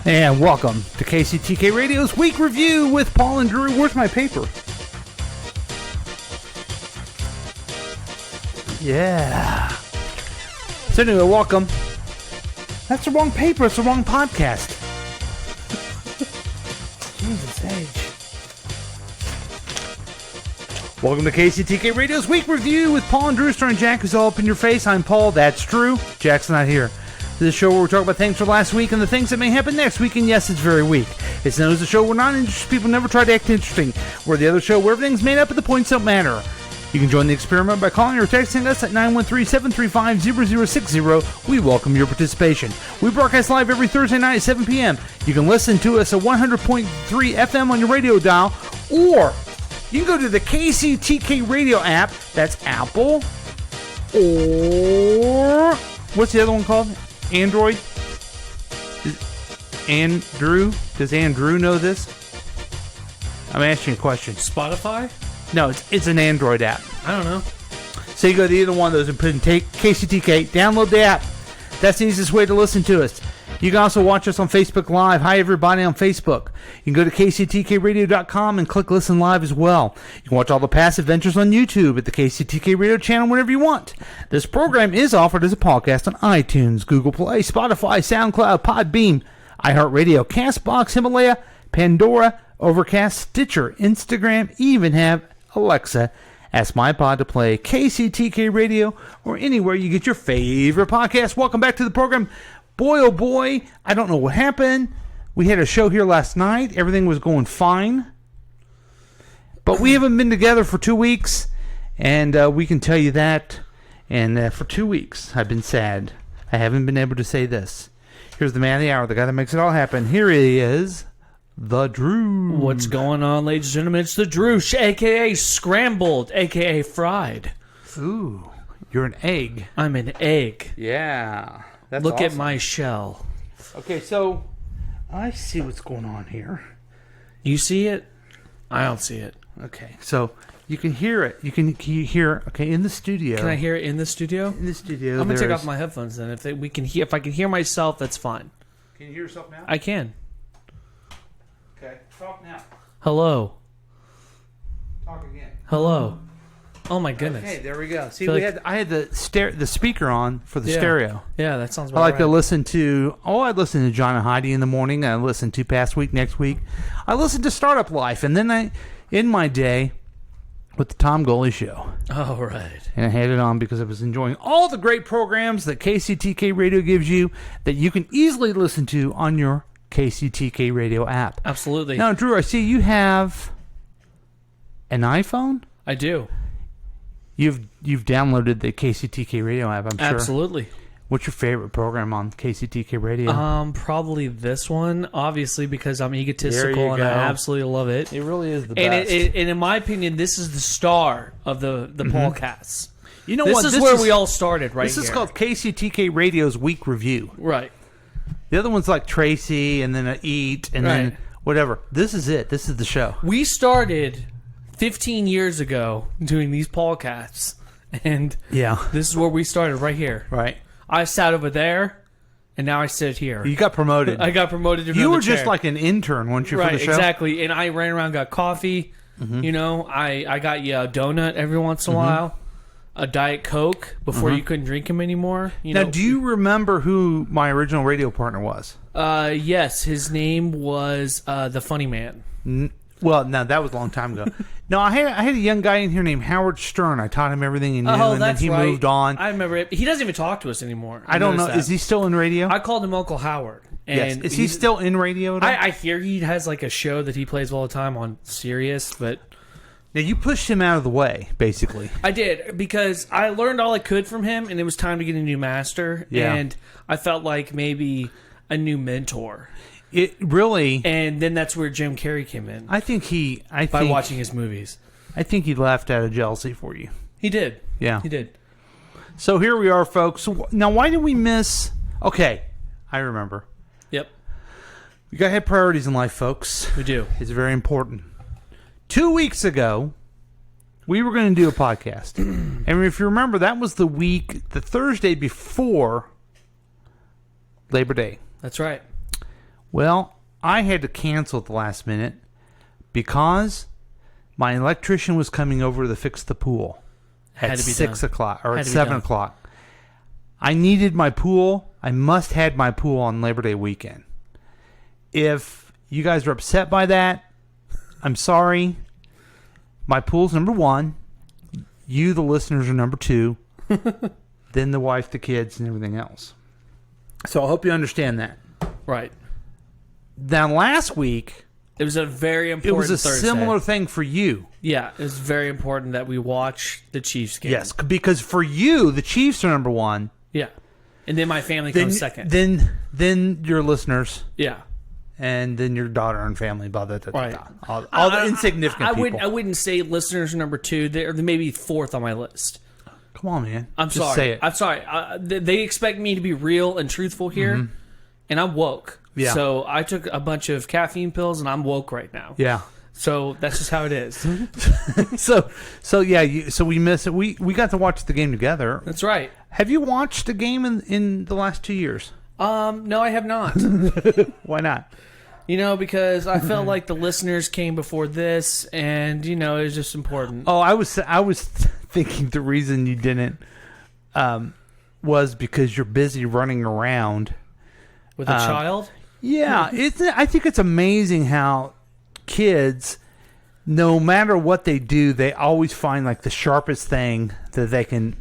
And welcome to KCTK Radio's Week Review with Paul and Drew. Where's my paper? Yeah. So anyway, welcome. That's the wrong paper. It's the wrong podcast. Jesus H. Welcome to KCTK Radio's Week Review with Paul and Drew, starring Jack, who's all up in your face. I'm Paul. That's Drew. Jack's not here. This is a show where we talk about things from last week and the things that may happen next week, and yes, it's very weak. It's known as a show where non-interested people never try to act interesting. We're the other show where everything's made up and the points don't matter. You can join the experiment by calling or texting us at 913-735-0060. We welcome your participation. We broadcast live every Thursday night at 7 p.m. You can listen to us at 100.3 FM on your radio dial, or you can go to the KCTK Radio app. That's Apple, or what's the other one called? Android? Andrew? Does Andrew know this? I'm asking a question. Spotify? No, it's an Android app. I don't know. So you go to either one of those and put in KCTK, download the app. That's the easiest way to listen to us. You can also watch us on Facebook Live. Hi, everybody on Facebook. You can go to kctkradio.com and click Listen Live as well. You can watch all the past adventures on YouTube at the KCTK Radio channel whenever you want. This program is offered as a podcast on iTunes, Google Play, Spotify, SoundCloud, Podbean, iHeartRadio, CastBox, Himalaya, Pandora, Overcast, Stitcher, Instagram, even have Alexa ask my pod to play KCTK Radio or anywhere you get your favorite podcast. Welcome back to the program. Boy, oh boy, I don't know what happened. We had a show here last night. Everything was going fine. But we haven't been together for 2 weeks, and we can tell you that. And for 2 weeks, I've been sad. I haven't been able to say this. Here's the man of the hour, the guy that makes it all happen. Here he is, the Drew. What's going on, ladies and gentlemen? It's the Droosh, a.k.a. Scrambled, a.k.a. Fried. Ooh, you're an egg. I'm an egg. Yeah. That's Look awesome. at my shell. Okay, so I see what's going on here. You see it? I don't see it. Okay, so you can hear it. Can you hear? Okay, in the studio. Can I hear it in the studio? In the studio. I'm gonna take off my headphones then. If I can hear myself, that's fine. Can you hear yourself now? I can. Okay, talk now. Hello. Talk again. Hello. Oh my goodness. Okay, there we go. See, I had the speaker on for the stereo. Yeah, that sounds. I like to listen to. I listen to John and Heidi in the morning. I listen to Past Week, Next Week. I listen to Startup Life, and then in my day with the Tom Goley Show. Oh right. And I had it on because I was enjoying all the great programs that KCTK Radio gives you that you can easily listen to on your KCTK Radio app. Absolutely. Now, Drew, I see you have an iPhone. I do. You've downloaded the KCTK Radio app, I'm sure. Absolutely. What's your favorite program on KCTK Radio? Probably this one, obviously, because I'm egotistical and I absolutely love it. It really is the best. And in my opinion, this is the star of the podcasts. You know this what? Is where we all started, right? This is called KCTK Radio's Week Review. Right. The other one's like Tracy, and then Eat, and then whatever. This is it. This is the show. We started 15 years ago doing these podcasts, and this is where we started, right here. Right. I sat over there, and now I sit here. You got promoted. I got promoted to You were chair. just like an intern, weren't you, for the show? Right, exactly. And I ran around, got coffee. Mm-hmm. You know, I got you a donut every once in a while, a Diet Coke before you couldn't drink them anymore. Now, do you remember who my original radio partner was? Yes, his name was the Funny Man. Well, no, that was a long time ago. No, I had a young guy in here named Howard Stern. I taught him everything he knew, and then he moved on. I remember it. He doesn't even talk to us anymore. I don't know. That. Is he still in radio? I called him Uncle Howard. And yes. Is he still in radio at all? I hear he has like a show that he plays all the time on Sirius, but... Now, you pushed him out of the way, basically. I did, because I learned all I could from him, and it was time to get a new master. Yeah. And I felt like maybe a new mentor. It really... And then that's where Jim Carrey came in. By watching his movies. I think he left out of jealousy for you. He did. Yeah. He did. So here we are, folks. Now, why did we miss... Okay, I remember. Yep. We got to have priorities in life, folks. We do. It's very important. 2 weeks ago, we were going to do a podcast. And if you remember, that was the Thursday before Labor Day. That's right. Well, I had to cancel at the last minute because my electrician was coming over to fix the pool at 6 o'clock or at 7 o'clock. I needed my pool. I must have my pool on Labor Day weekend. If you guys are upset by that, I'm sorry. My pool's number one. You, the listeners, are number two. Then the wife, the kids, and everything else. So I hope you understand that. Right. Now, last week, it was a very important it was a Thursday. similar thing for you. Yeah, it was very important that we watch the Chiefs game. Yes, because for you, the Chiefs are number one. Yeah. And then my family comes second. Then your listeners. Yeah. And then your daughter and family. Blah, blah, blah, blah. Right. All the insignificant people. I wouldn't say listeners are number two. They're maybe fourth on my list. Come on, man. I'm Just sorry. say it. I'm sorry. They expect me to be real and truthful here, and I'm woke. Yeah. So I took a bunch of caffeine pills, and I'm woke right now. Yeah. So that's just how it is. So yeah. So we missed it. We got to watch the game together. That's right. Have you watched the game in the last 2 years? No, I have not. Why not? Because I felt like the listeners came before this, and it was just important. Oh, I was thinking the reason you didn't was because you're busy running around With a child. Yeah, I think it's amazing how kids, no matter what they do, they always find like the sharpest thing that they can,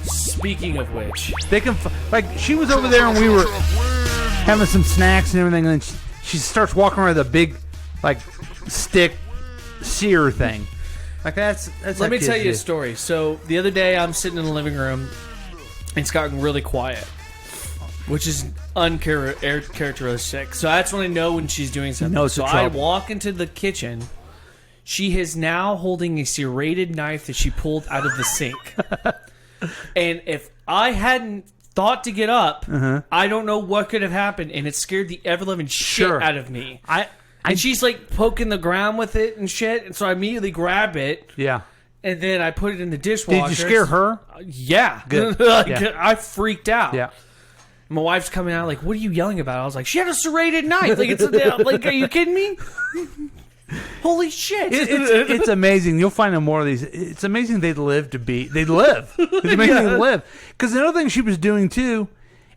Speaking of which, they can like she was over there and we were having some snacks and everything, and then she starts walking around with a big like stick sear thing. Like that's let me tell you a story. So the other day I'm sitting in the living room and it's gotten really quiet, which is uncharacteristic. So that's when I know when she's doing something. No, it's so a I trouble. walk into the kitchen. She is now holding a serrated knife that she pulled out of the sink. And if I hadn't thought to get up, I don't know what could have happened, and it scared the ever-living shit out of me. And she's like poking the ground with it and shit, and so I immediately grab it. Yeah. And then I put it in the dishwasher. Did you scare her? Yeah. Good. Yeah. I freaked out. Yeah. My wife's coming out like, "What are you yelling about?" I was like, "She had a serrated knife." Like, like, are you kidding me? Holy shit! It's amazing. You'll find more of these. It's amazing they live. It's amazing they live. Because another thing she was doing too,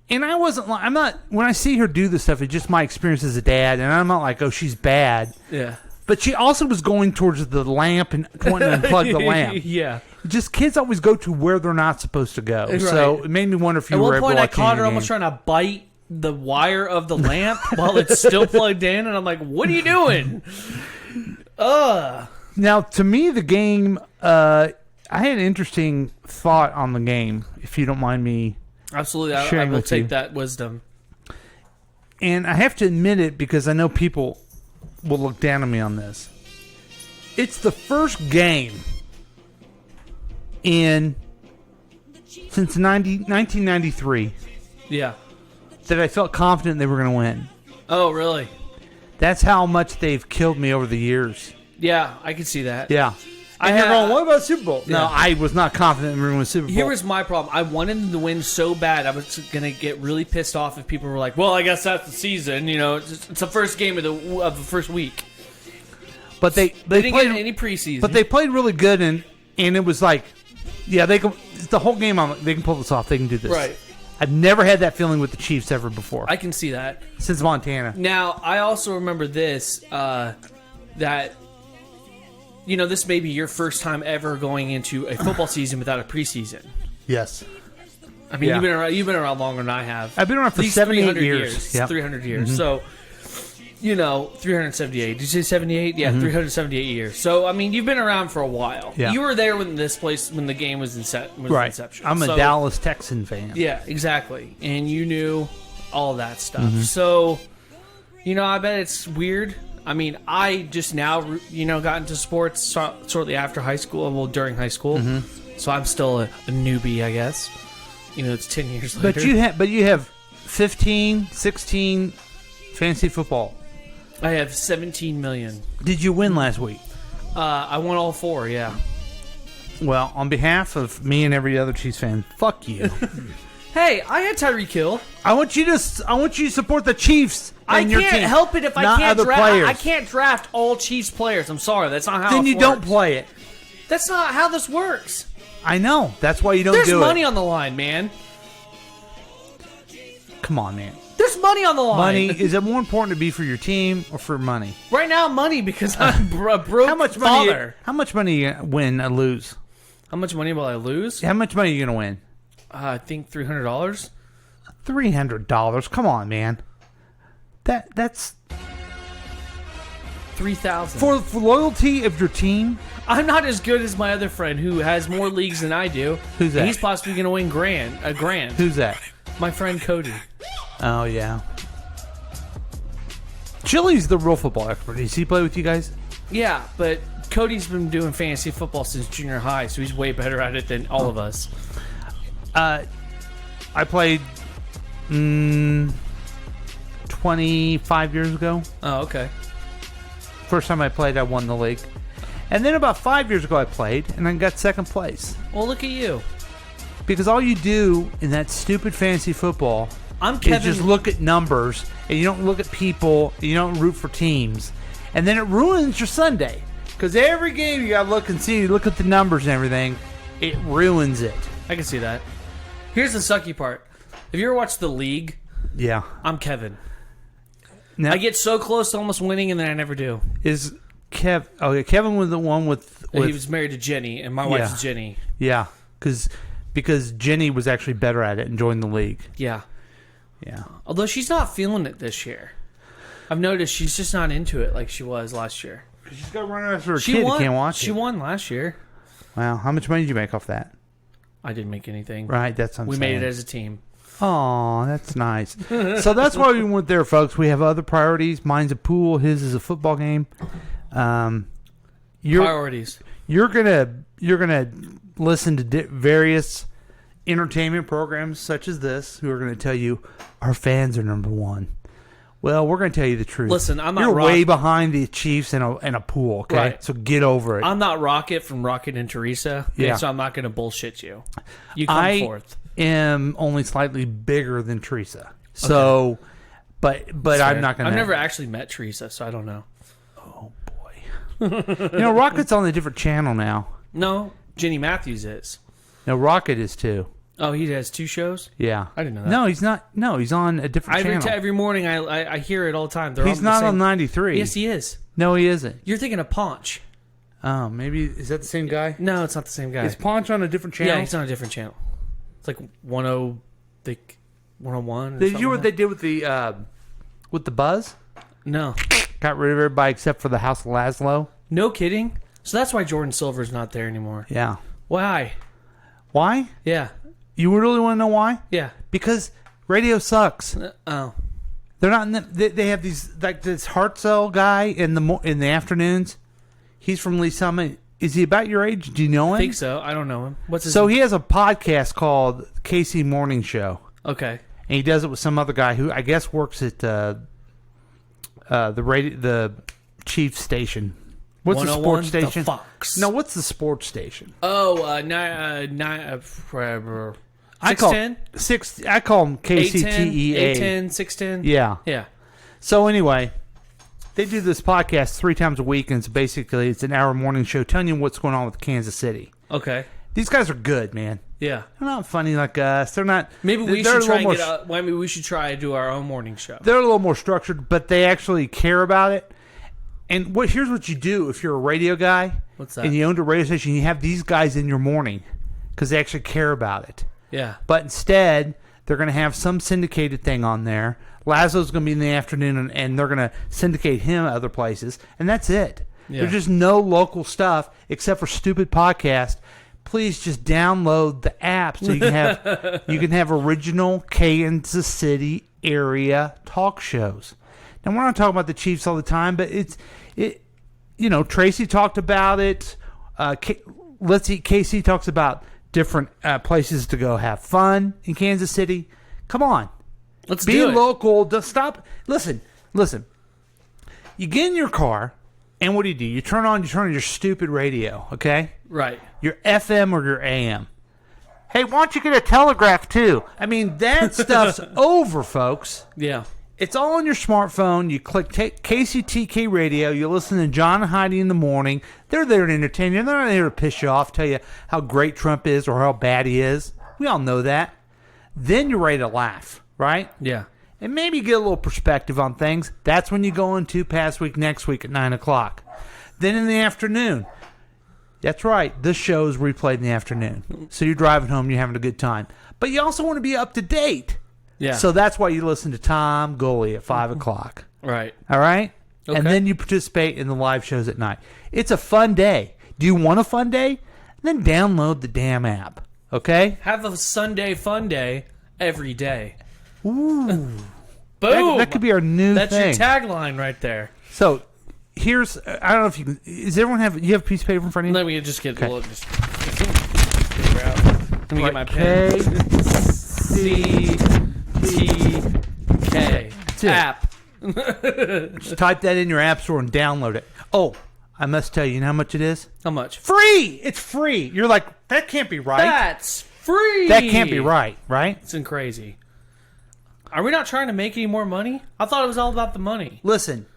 and I'm not. When I see her do this stuff, it's just my experience as a dad, and I'm not like, oh, she's bad. Yeah. But she also was going towards the lamp and wanting to unplug the lamp. Yeah. Just kids always go to where they're not supposed to go. Right. So it made me wonder if you were able to At one point, I watch caught her any almost game. trying to bite the wire of the lamp while it's still plugged in, and I'm like, "What are you doing?" Now, to me, the game, I had an interesting thought on the game, if you don't mind me. Absolutely, I sharing will with take you. that wisdom. And I have to admit it because I know people will look down on me on this. It's the first game since 1993 Yeah. that I felt confident they were going to win. Oh, really? That's how much they've killed me over the years. Yeah, I can see that. Yeah. And you're you're going, what about Super Bowl? Yeah. No, I was not confident we were going to win Super Bowl. Here was my problem. I wanted them to win so bad. I was going to get really pissed off if people were like, "Well, I guess that's the season." It's the first game of the first week. But they They didn't played get any preseason. But they played really good, and it was like, yeah, they can. The whole game, they can pull this off. They can do this. Right. I've never had that feeling with the Chiefs ever before. I can see that. Since Montana. Now, I also remember this, that, this may be your first time ever going into a football season without a preseason. Yes. I mean, Yeah. you've been around longer than I have. I've been around for At least 78 300 years. Yep. 300 years. So, 378. Did you say 78? Yeah, 378 years. So, I mean, you've been around for a while. Yeah. You were there when the game was Right. inception. I'm a So- Dallas Texan fan. Yeah, exactly. And you knew all that stuff. So, I bet it's weird. I mean, I just now, got into sports shortly after high school, well, during high school. So I'm still a newbie, I guess. It's 10 years later. But you have 15, 16 fantasy football. I have 17 million. Did you win last week? I won all 4, yeah. Well, on behalf of me and every other Chiefs fan, fuck you. Hey, I had Tyreek Hill. I want you to support the Chiefs. I and your can't team, help it if I not can't other draft. players. I can't draft all Chiefs players. I'm sorry, that's not how. Then it you works. don't play it. That's not how this works. I know. That's why you don't There's do it. There's money on the line, man. Come on, man. There's money on the line. Money, is it more important to be for your team or for money? Right now, money, because I'm a broke How much father. How much money you win or lose? How much money will I lose? How much money are you going to win? I think $300. $300. Come on, man. That's $3,000 for loyalty of your team. I'm not as good as my other friend who has more leagues than I do. Who's that? And he's possibly going to win a grand. Who's that? My friend Cody. Oh yeah. Chili's the real football expert. Does he play with you guys? Yeah, but Cody's been doing fantasy football since junior high, so he's way better at it than all of us. I played 25 years ago. Oh, okay. First time I played, I won the league. And then about 5 years ago, I played, and I got second place. Well, look at you. Because all you do in that stupid fantasy football is just look at numbers, and you don't look at people, and you don't root for teams. And then it ruins your Sunday. Because every game you got to look and see, look at the numbers and everything, it ruins it. I can see that. Here's the sucky part. Have you ever watched The League? Yeah. I'm Kevin. Now, I get so close to almost winning, and then I never do. Is Kev? Oh yeah, Kevin was the one with He was married to Jenny, and my wife's Jenny. Yeah, because Jenny was actually better at it and joined the league. Yeah. Yeah. Although she's not feeling it this year. I've noticed she's just not into it like she was last year. She's got to run after her kid. Won. Who can't watch it. She won last year. Wow, how much money did you make off that? I didn't make anything. Right, that's what I'm We saying. made it as a team. Oh, that's nice. So that's why we went there, folks. We have other priorities. Mine's a pool. His is a football game. Priorities. You're gonna listen to various entertainment programs such as this, who are going to tell you our fans are number one. Well, we're going to tell you the truth. Listen, I'm not. You're way behind the Chiefs in a pool. Okay, right. So get over it. I'm not Rocket from Rocket and Teresa. Yeah. So I'm not going to bullshit you. You come forth. Am only slightly bigger than Teresa. So, okay. but I'm not going to. I've never actually met Teresa, so I don't know. Oh boy. Rocket's on a different channel now. No, Jenny Matthews is. No, Rocket is too. Oh, he has two shows? Yeah. I didn't know that. No, he's not. No, he's on a different channel. Every morning I hear it all the time. He's not on 93. Yes, he is. No, he isn't. You're thinking of Paunch. Oh, maybe. Is that the same guy? No, it's not the same guy. Is Paunch on a different channel? Yeah, he's on a different channel. It's like 101 or Did you something hear what like they did with the Buzz? No. Got rid of everybody except for the House of Laszlo. No kidding? So that's why Jordan Silver's not there anymore. Yeah. Why? Why? Yeah. You really want to know why? Yeah. Because radio sucks. Oh. They're not. They have these, like this Hartzell guy in the afternoons. He's from Lee Summit. Is he about your age? Do you know him? I think so. I don't know him. What's his So name? he has a podcast called Casey Morning Show. Okay. And he does it with some other guy who I guess works at the Chief station. What's the sports station? The Fox. No, what's the sports station? Oh, 610? I call them KCTEA. 810, 610. Yeah. Yeah. So anyway, they do this podcast 3 times a week, and it's an hour morning show telling you what's going on with Kansas City. Okay. These guys are good, man. Yeah. They're not funny like us. They're not. Maybe we they're should try and more, get out. Maybe we should try to do our own morning show. They're a little more structured, but they actually care about it. And here's what you do if you're a radio guy. What's that? And you owned a radio station, you have these guys in your morning because they actually care about it. Yeah. But instead, they're going to have some syndicated thing on there. Laszlo's going to be in the afternoon, and they're going to syndicate him other places, and that's it. Yeah. There's just no local stuff except for stupid podcast. Please just download the app so you can have original Kansas City area talk shows. Now we're not talking about the Chiefs all the time, but Tracy talked about it. Casey talks about different places to go have fun in Kansas City. Come on, Let's be do it. local. Stop. Listen. You get in your car, and what do? You turn on your stupid radio, okay? Right. Your FM or your AM. Hey, why don't you get a telegraph too? I mean, that stuff's over, folks. Yeah. It's all on your smartphone. You click KCTK Radio. You listen to John and Heidi in the morning. They're there to entertain you. They're not there to piss you off, tell you how great Trump is or how bad he is. We all know that. Then you're ready to laugh, right? Yeah. And maybe get a little perspective on things. That's when you go into Past Week Next Week at 9 o'clock. Then in the afternoon, that's right, this show is replayed in the afternoon. So you're driving home, you're having a good time. But you also want to be up to date. Yeah. So that's why you listen to Tom Goley at 5 o'clock. Right. All right? Okay. And then you participate in the live shows at night. It's a fun day. Do you want a fun day? Then download the damn app. Okay? Have a Sunday fun day every day. Ooh. Boom. That could be our new That's thing. your tagline right there. So here's, I don't know if you can, does everyone have, you have a piece of paper in front of you? Let me just get Okay. a little. Let me get my pen. KCTK app. Just type that in your app store and download it. Oh, I must tell you, know how much it is? How much? Free! It's free. You're like, that can't be right. That's free. That can't be right? It's crazy. Are we not trying to make any more money? I thought it was all about the money. Listen,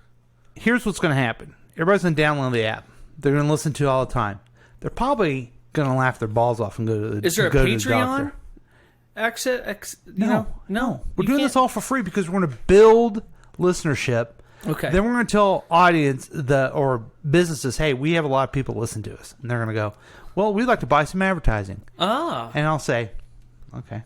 here's what's going to happen. Everybody's going to download the app. They're going to listen to it all the time. They're probably going to laugh their balls off and go to the Is there a go to the Patreon? doctor. No. We're doing this all for free because we're going to build listenership. Okay. Then we're going to tell audience or businesses, hey, we have a lot of people listen to us. And they're going to go, well, we'd like to buy some advertising. Ah. And I'll say, okay.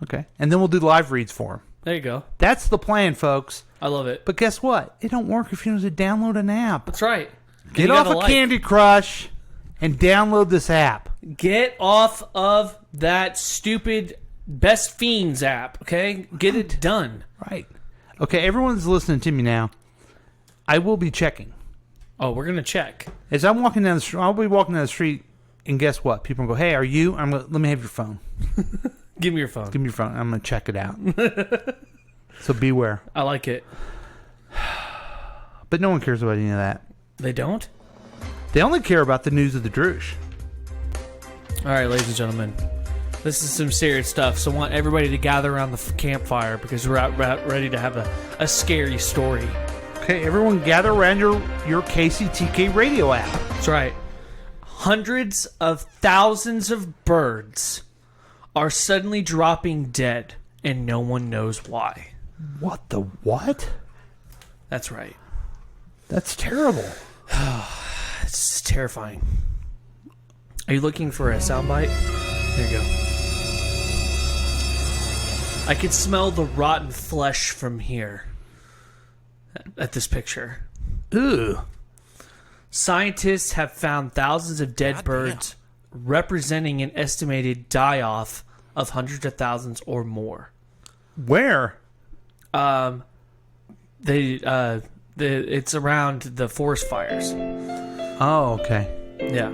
Okay. And then we'll do live reads for them. There you go. That's the plan, folks. I love it. But guess what? It don't work if you don't download an app. That's right. Get off of Candy Crush and download this app. Get off of that stupid Best Fiends app, okay? Get it done. Right. Okay, everyone's listening to me now. I will be checking. Oh, we're going to check. As I'm walking down the street, I'll be walking down the street, and guess what? People will go, hey, are you? Let me have your phone. Give me your phone. Give me your phone. I'm going to check it out. So beware. I like it. But no one cares about any of that. They don't? They only care about the news of the Droosh. All right, ladies and gentlemen. This is some serious stuff, so I want everybody to gather around the campfire because we're out ready to have a scary story. Okay, everyone gather around your KCTK radio app. That's right. Hundreds of thousands of birds are suddenly dropping dead, and no one knows why. What the what? That's right. That's terrible. It's terrifying. Are you looking for a soundbite? There you go. I can smell the rotten flesh from here. At this picture. Ooh. Scientists have found thousands of dead birds representing an estimated die-off of hundreds of thousands or more. Where? It's around the forest fires. Oh, okay. Yeah.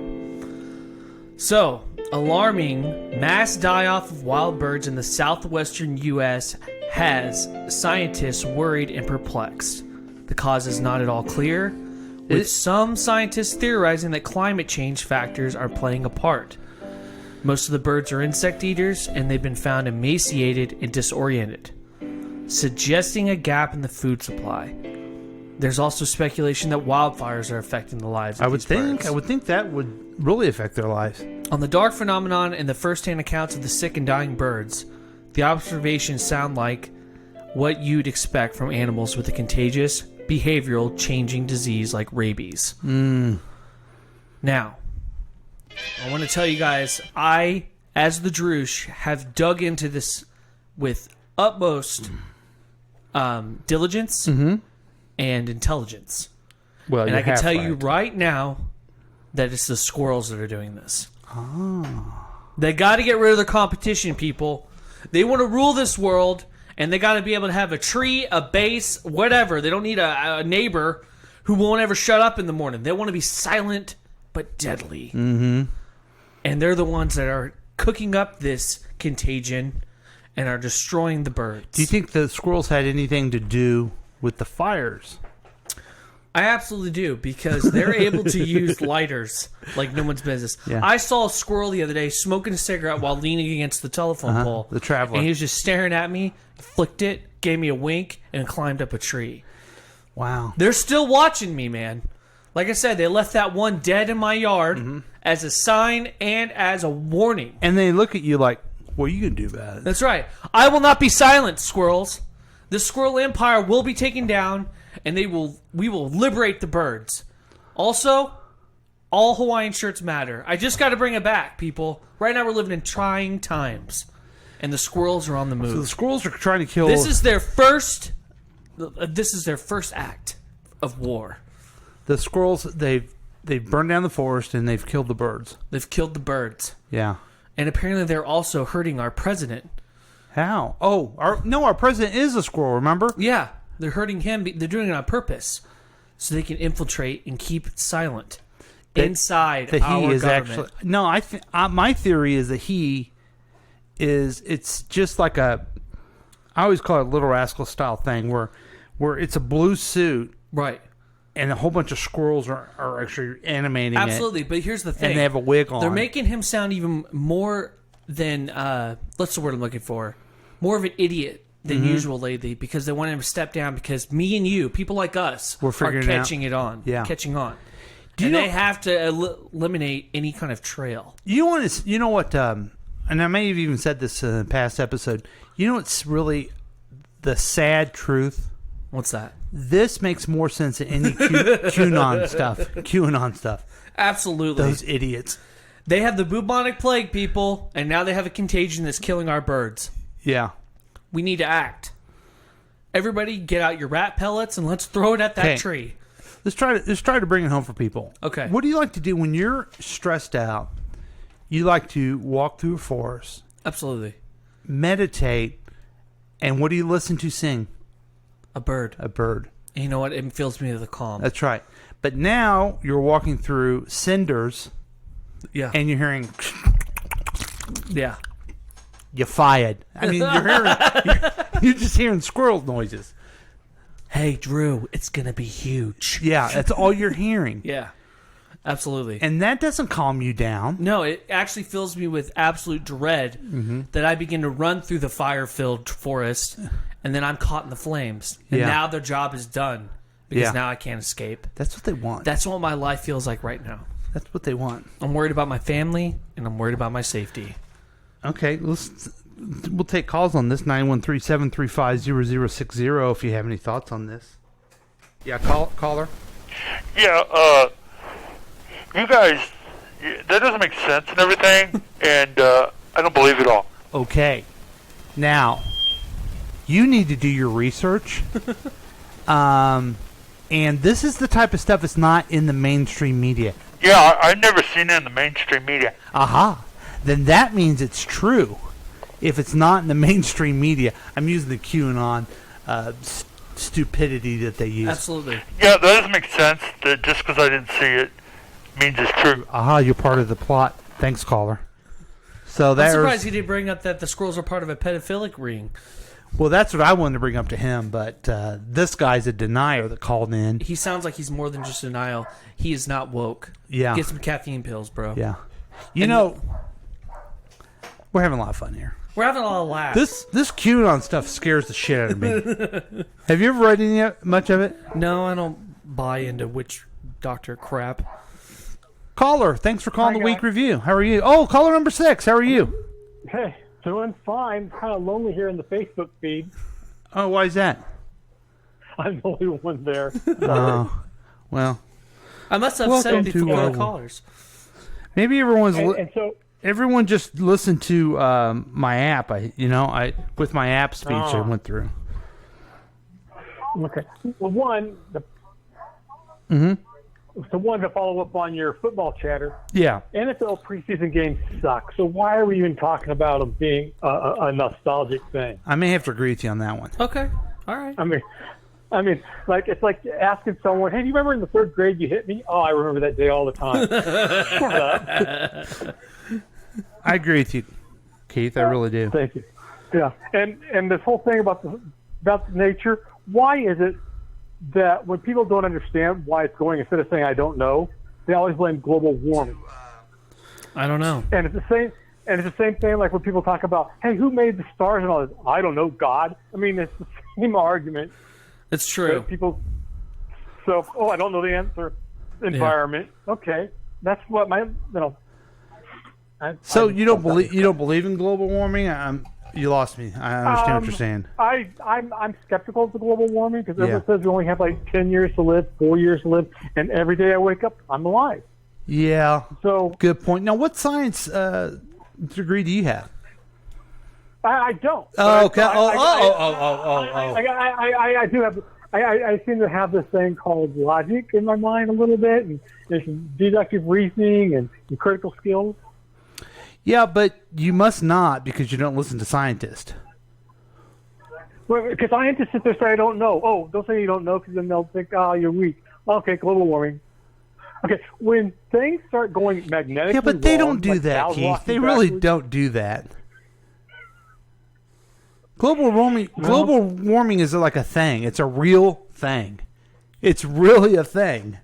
So, alarming mass die-off of wild birds in the southwestern U.S. has scientists worried and perplexed. The cause is not at all clear, with some scientists theorizing that climate change factors are playing a part. Most of the birds are insect eaters, and they've been found emaciated and disoriented, suggesting a gap in the food supply. There's also speculation that wildfires are affecting the lives of these birds. I would think that would really affect their lives. On the dark phenomenon and the first-hand accounts of the sick and dying birds, the observations sound like what you'd expect from animals with a contagious, behavioral, changing disease like rabies. Now, I want to tell you guys, I, as the Droosh, have dug into this with utmost diligence and intelligence. Well, And I can tell you right now that it's the squirrels that are doing this. They got to get rid of the competition, people. They want to rule this world, and they got to be able to have a tree, a base, whatever. They don't need a neighbor who won't ever shut up in the morning. They want to be silent but deadly. Mm-hmm. And they're the ones that are cooking up this contagion and are destroying the birds. Do you think the squirrels had anything to do with the fires? I absolutely do, because they're able to use lighters like no one's business. Yeah. I saw a squirrel the other day smoking a cigarette while leaning against the telephone pole. The traveler. And he was just staring at me, flicked it, gave me a wink, and climbed up a tree. Wow. They're still watching me, man. Like I said, they left that one dead in my yard as a sign and as a warning. And they look at you like, what are you going to do about it? That's right. I will not be silent, squirrels. The squirrel empire will be taken down, and we will liberate the birds. Also, all Hawaiian shirts matter. I just got to bring it back, people. Right now we're living in trying times, and the squirrels are on the move. So the squirrels are trying to kill... This is their first act of war. The squirrels, they've burned down the forest and they've killed the birds. They've killed the birds. Yeah. And apparently they're also hurting our president. How? Oh, our president is a squirrel, remember? Yeah, they're hurting him. They're doing it on purpose so they can infiltrate and keep it silent inside our government. No, my theory is that he is... It's just like I always call it a Little Rascal style thing where it's a blue suit. Right. And a whole bunch of squirrels are actually animating it. Absolutely, but here's the thing. And they have a wig on. They're making him sound even more than, what's the word I'm looking for? More of an idiot than usual lately, because they want him to step down, because me and you, people like us, are catching it on. Yeah. Catching on. They have to eliminate any kind of trail. You know what, and I may have even said this in a past episode, you know what's really the sad truth? What's that? This makes more sense than any QAnon stuff. Absolutely. Those idiots. They have the bubonic plague, people, and now they have a contagion that's killing our birds. Yeah. We need to act. Everybody get out your rat pellets and let's throw it at that tree. Let's try to bring it home for people. Okay. What do you like to do when you're stressed out? You like to walk through a forest. Absolutely. Meditate. And what do you listen to sing? A bird. A bird. And you know what? It fills me with a calm. That's right. But now you're walking through cinders. Yeah. And you're hearing... Yeah. You're fired. I mean, you're just hearing squirrel noises. Hey, Drew, it's going to be huge. Yeah, that's all you're hearing. Yeah. Absolutely. And that doesn't calm you down. No, it actually fills me with absolute dread that I begin to run through the fire-filled forest, and then I'm caught in the flames. And now their job is done, because now I can't escape. That's what they want. That's what my life feels like right now. That's what they want. I'm worried about my family, and I'm worried about my safety. Okay, we'll take calls on this, 913-735-0060, if you have any thoughts on this. Yeah, caller. Yeah, you guys, that doesn't make sense and everything, and I don't believe it all. Okay. Now, you need to do your research. And this is the type of stuff that's not in the mainstream media. Yeah, I've never seen it in the mainstream media. Aha. Then that means it's true. If it's not in the mainstream media, I'm using the QAnon stupidity that they use. Absolutely. Yeah, that doesn't make sense. That just because I didn't see it means it's true. Aha, you're part of the plot. Thanks, caller. So I'm surprised he didn't bring up that the squirrels are part of a pedophilic ring. Well, that's what I wanted to bring up to him, but this guy's a denier that called in. He sounds like he's more than just denial. He is not woke. Yeah. Get some caffeine pills, bro. Yeah. You know, we're having a lot of fun here. We're having a lot of laughs. This QAnon stuff scares the shit out of me. Have you ever read any much of it? No, I don't buy into witch doctor crap. Caller, thanks for calling the week review. How are you? Oh, caller number 6. How are you? Hey, doing fine. Kind of lonely here in the Facebook feed. Oh, why is that? I'm the only one there. Oh, well. I must have said before callers. Maybe everyone's... and so... Everyone just listened to my app. With my app speech, I went through. Okay. Well, one to follow up on your football chatter. Yeah. NFL preseason games suck. So why are we even talking about them being a nostalgic thing? I may have to agree with you on that one. Okay. All right. I mean, like it's like asking someone, "Hey, do you remember in the 3rd grade you hit me?" "Oh, I remember that day all the time." Shut up. I agree with you, Keith. I really do. Thank you. Yeah, and this whole thing about the nature. Why is it that when people don't understand why it's going, instead of saying I don't know, they always blame global warming. I don't know. And it's the same. And it's the same thing like when people talk about, hey, who made the stars and all this? I don't know, God. I mean, it's the same argument. It's true. People. So, I don't know the answer. Environment. Yeah. Okay, that's what you don't believe in global warming? You lost me. I understand what you're saying. I'm skeptical of the global warming because everyone says we only have like 10 years to live, 4 years to live, and every day I wake up, I'm alive. Yeah. So good point. Now, what science degree do you have? I don't. Oh, okay. I do have. I seem to have this thing called logic in my mind a little bit, and there's some deductive reasoning and critical skills. Yeah, but you must not because you don't listen to scientists. Well, because scientists sit there and say, I don't know. Oh, don't say you don't know because then they'll think, you're weak. Okay, global warming. Okay, when things start going magnetically yeah, but they wrong, don't do like that, Keith. They really don't do that. Global warming is like a thing. It's a real thing. It's really a thing.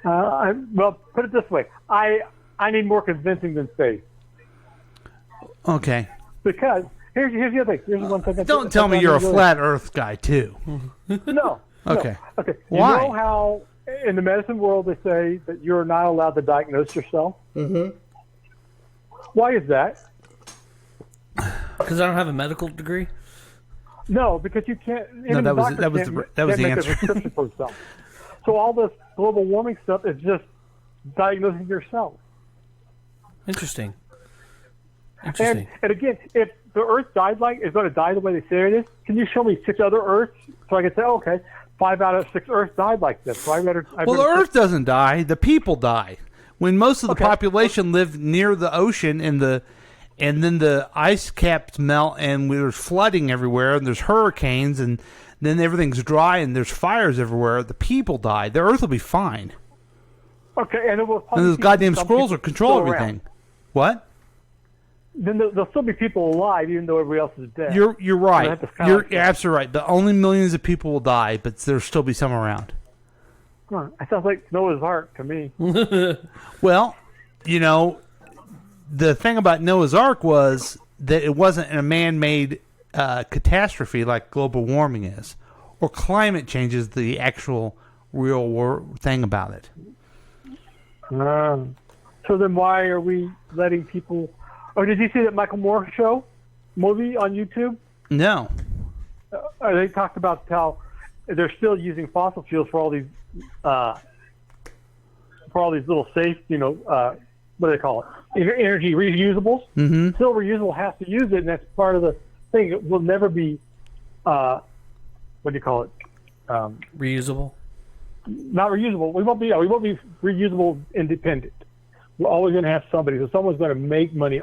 Well, put it this way. I need more convincing than faith. Okay. Because here's the other thing. Here's one thing. Don't tell me you're a flat Earth guy too. No. Okay. No. Okay. Why? You know how in the medicine world they say that you're not allowed to diagnose yourself? Mm-hmm. Why is that? Because I don't have a medical degree. No, because you can't. No, that was the answer. Prescription for yourself. So all this global warming stuff is just diagnosing yourself. Interesting. And again, if the Earth is going to die the way they say it is, can you show me 6 other Earths so I can say, okay, 5 out of 6 Earths died like this? So the Earth doesn't die; the people die. When most of the population lived near the ocean and then the ice caps melt and there's flooding everywhere and there's hurricanes and then everything's dry and there's fires everywhere, the people die. The Earth will be fine. Okay, and those goddamn squirrels will control everything. What? Then there'll still be people alive, even though everybody else is dead. You're right. You're absolutely right. But only millions of people will die, but there'll still be some around. That sounds like Noah's Ark to me. Well, the thing about Noah's Ark was that it wasn't a man-made catastrophe like global warming is, or climate change is the actual real thing about it. So then why are we letting people... Oh, did you see that Michael Moore movie on YouTube? No. They talked about how they're still using fossil fuels for all these little safe, what do they call it? Energy reusables. Mm-hmm. Still reusable has to use it, and that's part of the thing. It will never be, what do you call it? Reusable. Not reusable. We won't be reusable independent. We're always going to have somebody. So someone's going to make money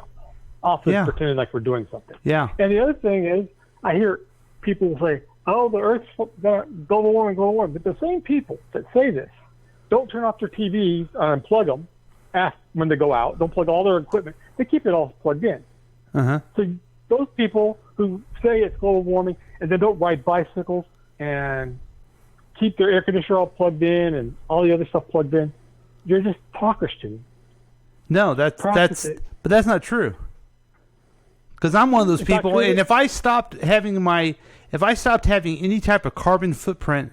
off this pretending like we're doing something. Yeah. And the other thing is, I hear people say, "Oh, the Earth's global warming." But the same people that say this don't turn off their TVs and unplug them. When they go out, don't plug all their equipment. They keep it all plugged in. Uh-huh. So those people who say it's global warming and then don't ride bicycles and keep their air conditioner all plugged in and all the other stuff plugged in, you're just talkers to me. No, but that's not true. Because I'm one of those people, and if I stopped having any type of carbon footprint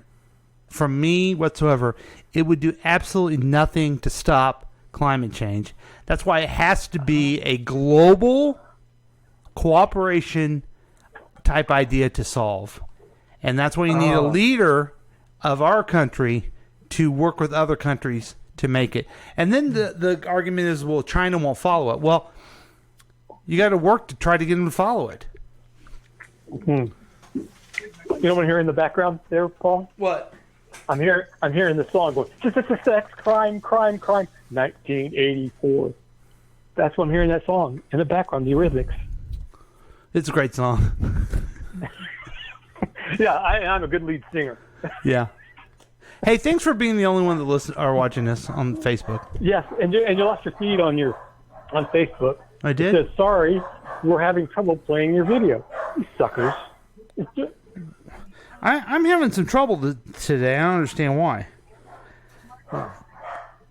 from me whatsoever, it would do absolutely nothing to stop climate change. That's why it has to be a global cooperation type idea to solve. And that's why you need a leader of our country to work with other countries to make it. And then the argument is, well, China won't follow it. Well, you got to work to try to get them to follow it. You know what I'm hearing in the background there, Paul? What? I'm hearing the song going, sex, crime, 1984. That's what I'm hearing, that song in the background, the Eurythmics. It's a great song. Yeah, I'm a good lead singer. Yeah. Hey, thanks for being the only one that watching this on Facebook. Yes, and you lost your feed on Facebook. I did? It says, sorry, we're having trouble playing your video. You suckers. I'm having some trouble today. I don't understand why.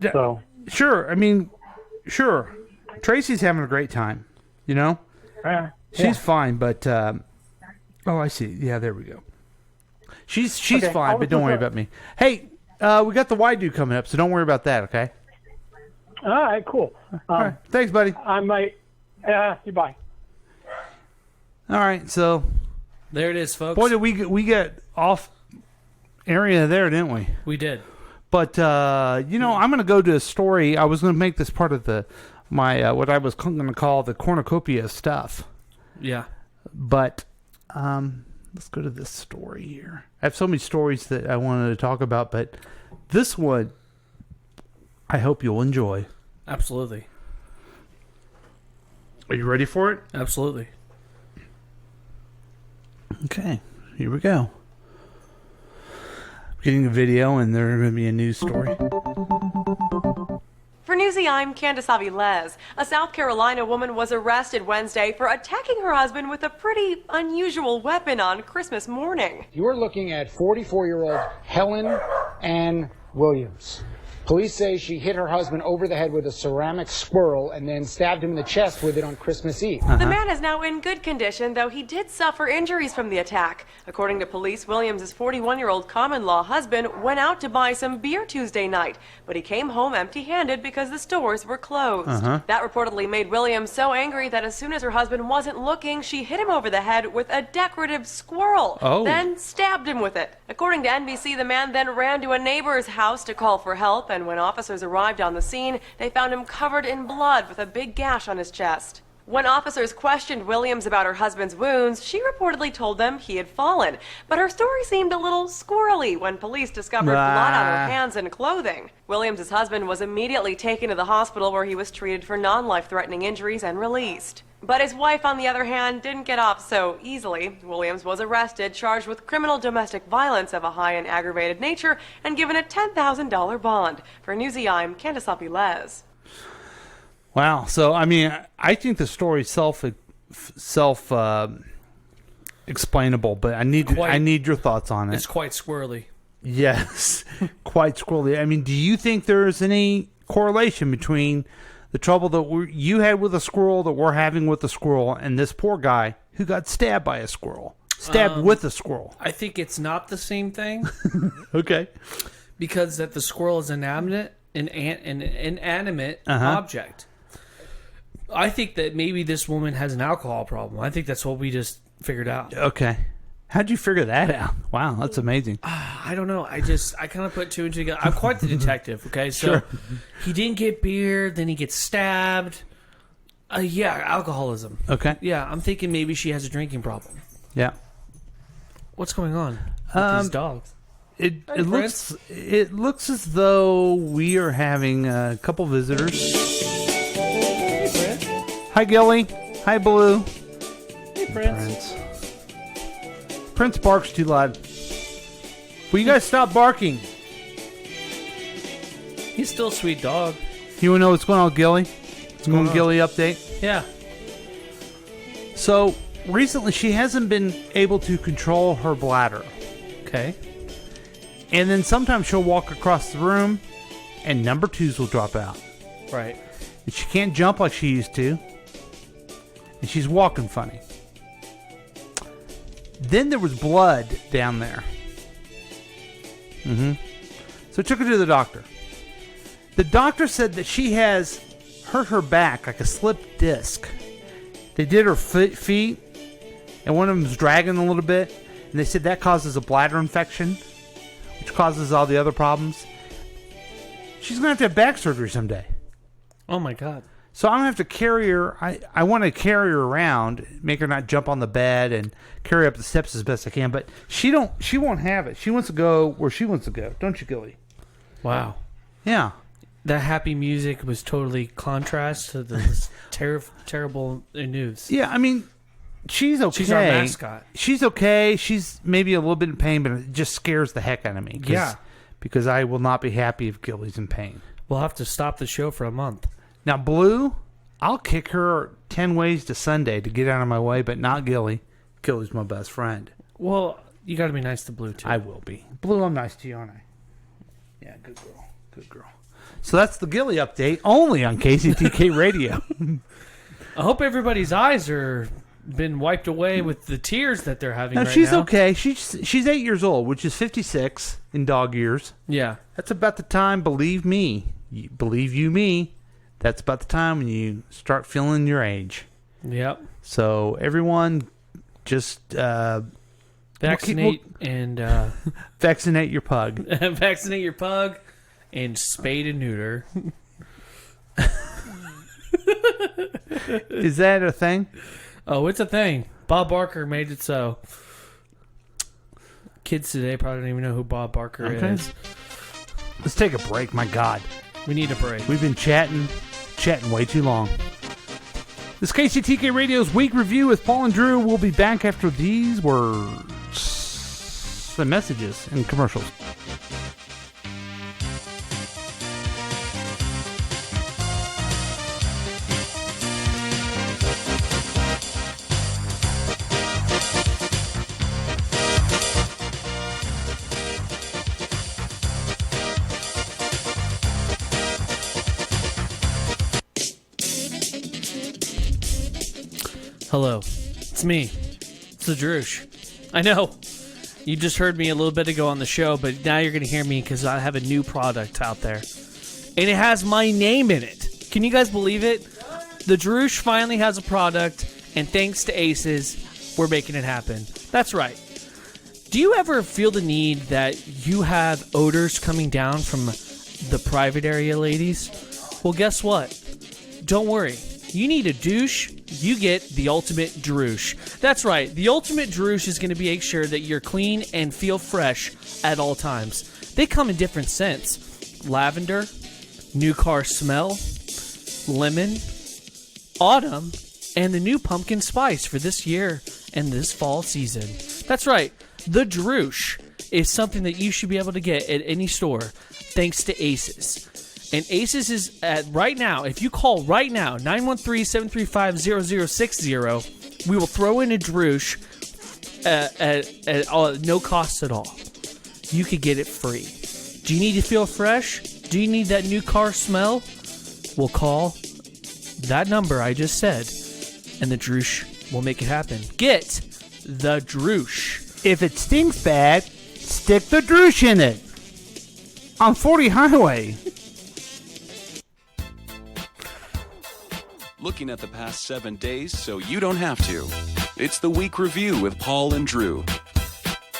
So Sure. I mean, sure. Tracy's having a great time. You know? She's fine, but... oh, I see. Yeah, there we go. She's Okay, fine, but don't worry about me. Hey, we got the Y dude coming up, so don't worry about that, okay? all right, cool. All right. Thanks, buddy. I might. Bye. All right, so... There it is, folks. Boy, did we get off area there, didn't we? We did. But, I'm going to go to a story. I was going to make this part of my what I was going to call the cornucopia of stuff. Yeah. But let's go to this story here. I have so many stories that I wanted to talk about, but this one I hope you'll enjoy. Absolutely. Are you ready for it? Absolutely. Okay, here we go. Getting a video, and there's going to be a news story. For Newsy, I'm Candace Avilés. A South Carolina woman was arrested Wednesday for attacking her husband with a pretty unusual weapon on Christmas morning. You're looking at 44-year-old Helen Ann Williams. Police say she hit her husband over the head with a ceramic squirrel and then stabbed him in the chest with it on Christmas Eve. The man is now in good condition, though he did suffer injuries from the attack. According to police, Williams' 41-year-old common-law husband went out to buy some beer Tuesday night, but he came home empty-handed because the stores were closed. That reportedly made Williams so angry that as soon as her husband wasn't looking, she hit him over the head with a decorative squirrel, then stabbed him with it. According to NBC, the man then ran to a neighbor's house to call for help, and when officers arrived on the scene, they found him covered in blood with a big gash on his chest. When officers questioned Williams about her husband's wounds, she reportedly told them he had fallen. But her story seemed a little squirrely when police discovered blood on her hands and clothing. Williams' husband was immediately taken to the hospital where he was treated for non-life-threatening injuries and released. But his wife, on the other hand, didn't get off so easily. Williams was arrested, charged with criminal domestic violence of a high and aggravated nature, and given a $10,000 bond. For Newsy, I'm Candace Avilés. Wow. So, I mean, I think the story's self explainable, but I need your thoughts on it. It's quite squirrely. Yes, quite squirrely. I mean, do you think there's any correlation between the trouble that you had with a squirrel that we're having with a squirrel and this poor guy who got stabbed by a squirrel? Stabbed with a squirrel. I think it's not the same thing. Okay. Because that the squirrel is an inanimate object. I think that maybe this woman has an alcohol problem. I think that's what we just figured out. Okay. How'd you figure that out? Wow, that's amazing. I don't know. I kind of put two and two together. I'm quite the detective, okay? So he didn't get beer, then he gets stabbed. Yeah, alcoholism. Okay. Yeah, I'm thinking maybe she has a drinking problem. Yeah. What's going on with these dogs? It looks as though we are having a couple visitors. Hey, Prince. Hi, Gilly. Hi, Blue. Hey, Prince. Prince barks too loud. Will you guys stop barking? He's still a sweet dog. You want to know what's going on with Gilly? What's going on, Gilly update? Yeah. So, recently she hasn't been able to control her bladder. Okay. And then sometimes she'll walk across the room and number twos will drop out. Right. And she can't jump like she used to. And she's walking funny. Then there was blood down there. So I took her to the doctor. The doctor said that she has hurt her back like a slipped disc. They did her feet, and one of them was dragging a little bit, and they said that causes a bladder infection, which causes all the other problems. She's going to have back surgery someday. Oh, my God. So I'm going to have to carry her. I want to carry her around, make her not jump on the bed, and carry her up the steps as best I can. But she won't have it. She wants to go where she wants to go. Don't you, Gilly? Wow. Yeah. That happy music was totally contrast to the terrible news. Yeah, I mean, she's okay. She's our mascot. She's okay. She's maybe a little bit in pain, but it just scares the heck out of me. Yeah. Because I will not be happy if Gilly's in pain. We'll have to stop the show for a month. Now, Blue, I'll kick her 10 ways to Sunday to get out of my way, but not Gilly. Gilly's my best friend. Well, You got to be nice to Blue too. I will be. Blue, I'm nice to you, aren't I? Yeah, good girl. Good girl. So that's the Gilly update, only on KCTK Radio. I hope everybody's eyes are been wiped away with the tears that they're having. No, right she's now. okay. She's 8 years old, which is 56 in dog years. Yeah. That's about the time, believe me, believe you me, that's about the time when you start feeling your age. Yep. So everyone just Vaccinate and vaccinate your pug. vaccinate your pug and spade and neuter. Is that a thing? Oh, it's a thing. Bob Barker made it so. Kids today probably don't even know who Bob Barker is. Let's take a break. My God, we need a break. We've been chatting way too long. This KCTK Radio's week review with Paul and Drew. Will be back after these words, the messages and commercials. Hello. It's me. It's the Droosh. I know. You just heard me a little bit ago on the show, but now you're going to hear me because I have a new product out there. And it has my name in it. Can you guys believe it? The Droosh finally has a product, and thanks to Aces, we're making it happen. That's right. Do you ever feel the need that you have odors coming down from the private area, ladies? Well, guess what? Don't worry. You need a douche, you get the ultimate Droosh. That's right, the ultimate Droosh is going to make sure that you're clean and feel fresh at all times. They come in different scents. Lavender, new car smell, lemon, autumn, and the new pumpkin spice for this year and this fall season. That's right, the Droosh is something that you should be able to get at any store thanks to Aces. And Aces is at right now, if you call right now, 913-735-0060, we will throw in a Droosh at no cost at all. You could get it free. Do you need to feel fresh? Do you need that new car smell? We'll call that number I just said, and the Droosh will make it happen. Get the Droosh. If it stinks bad, stick the Droosh in it. On 40 Highway. Looking at the past 7 days so you don't have to. It's the Week Review with Paul and Drew.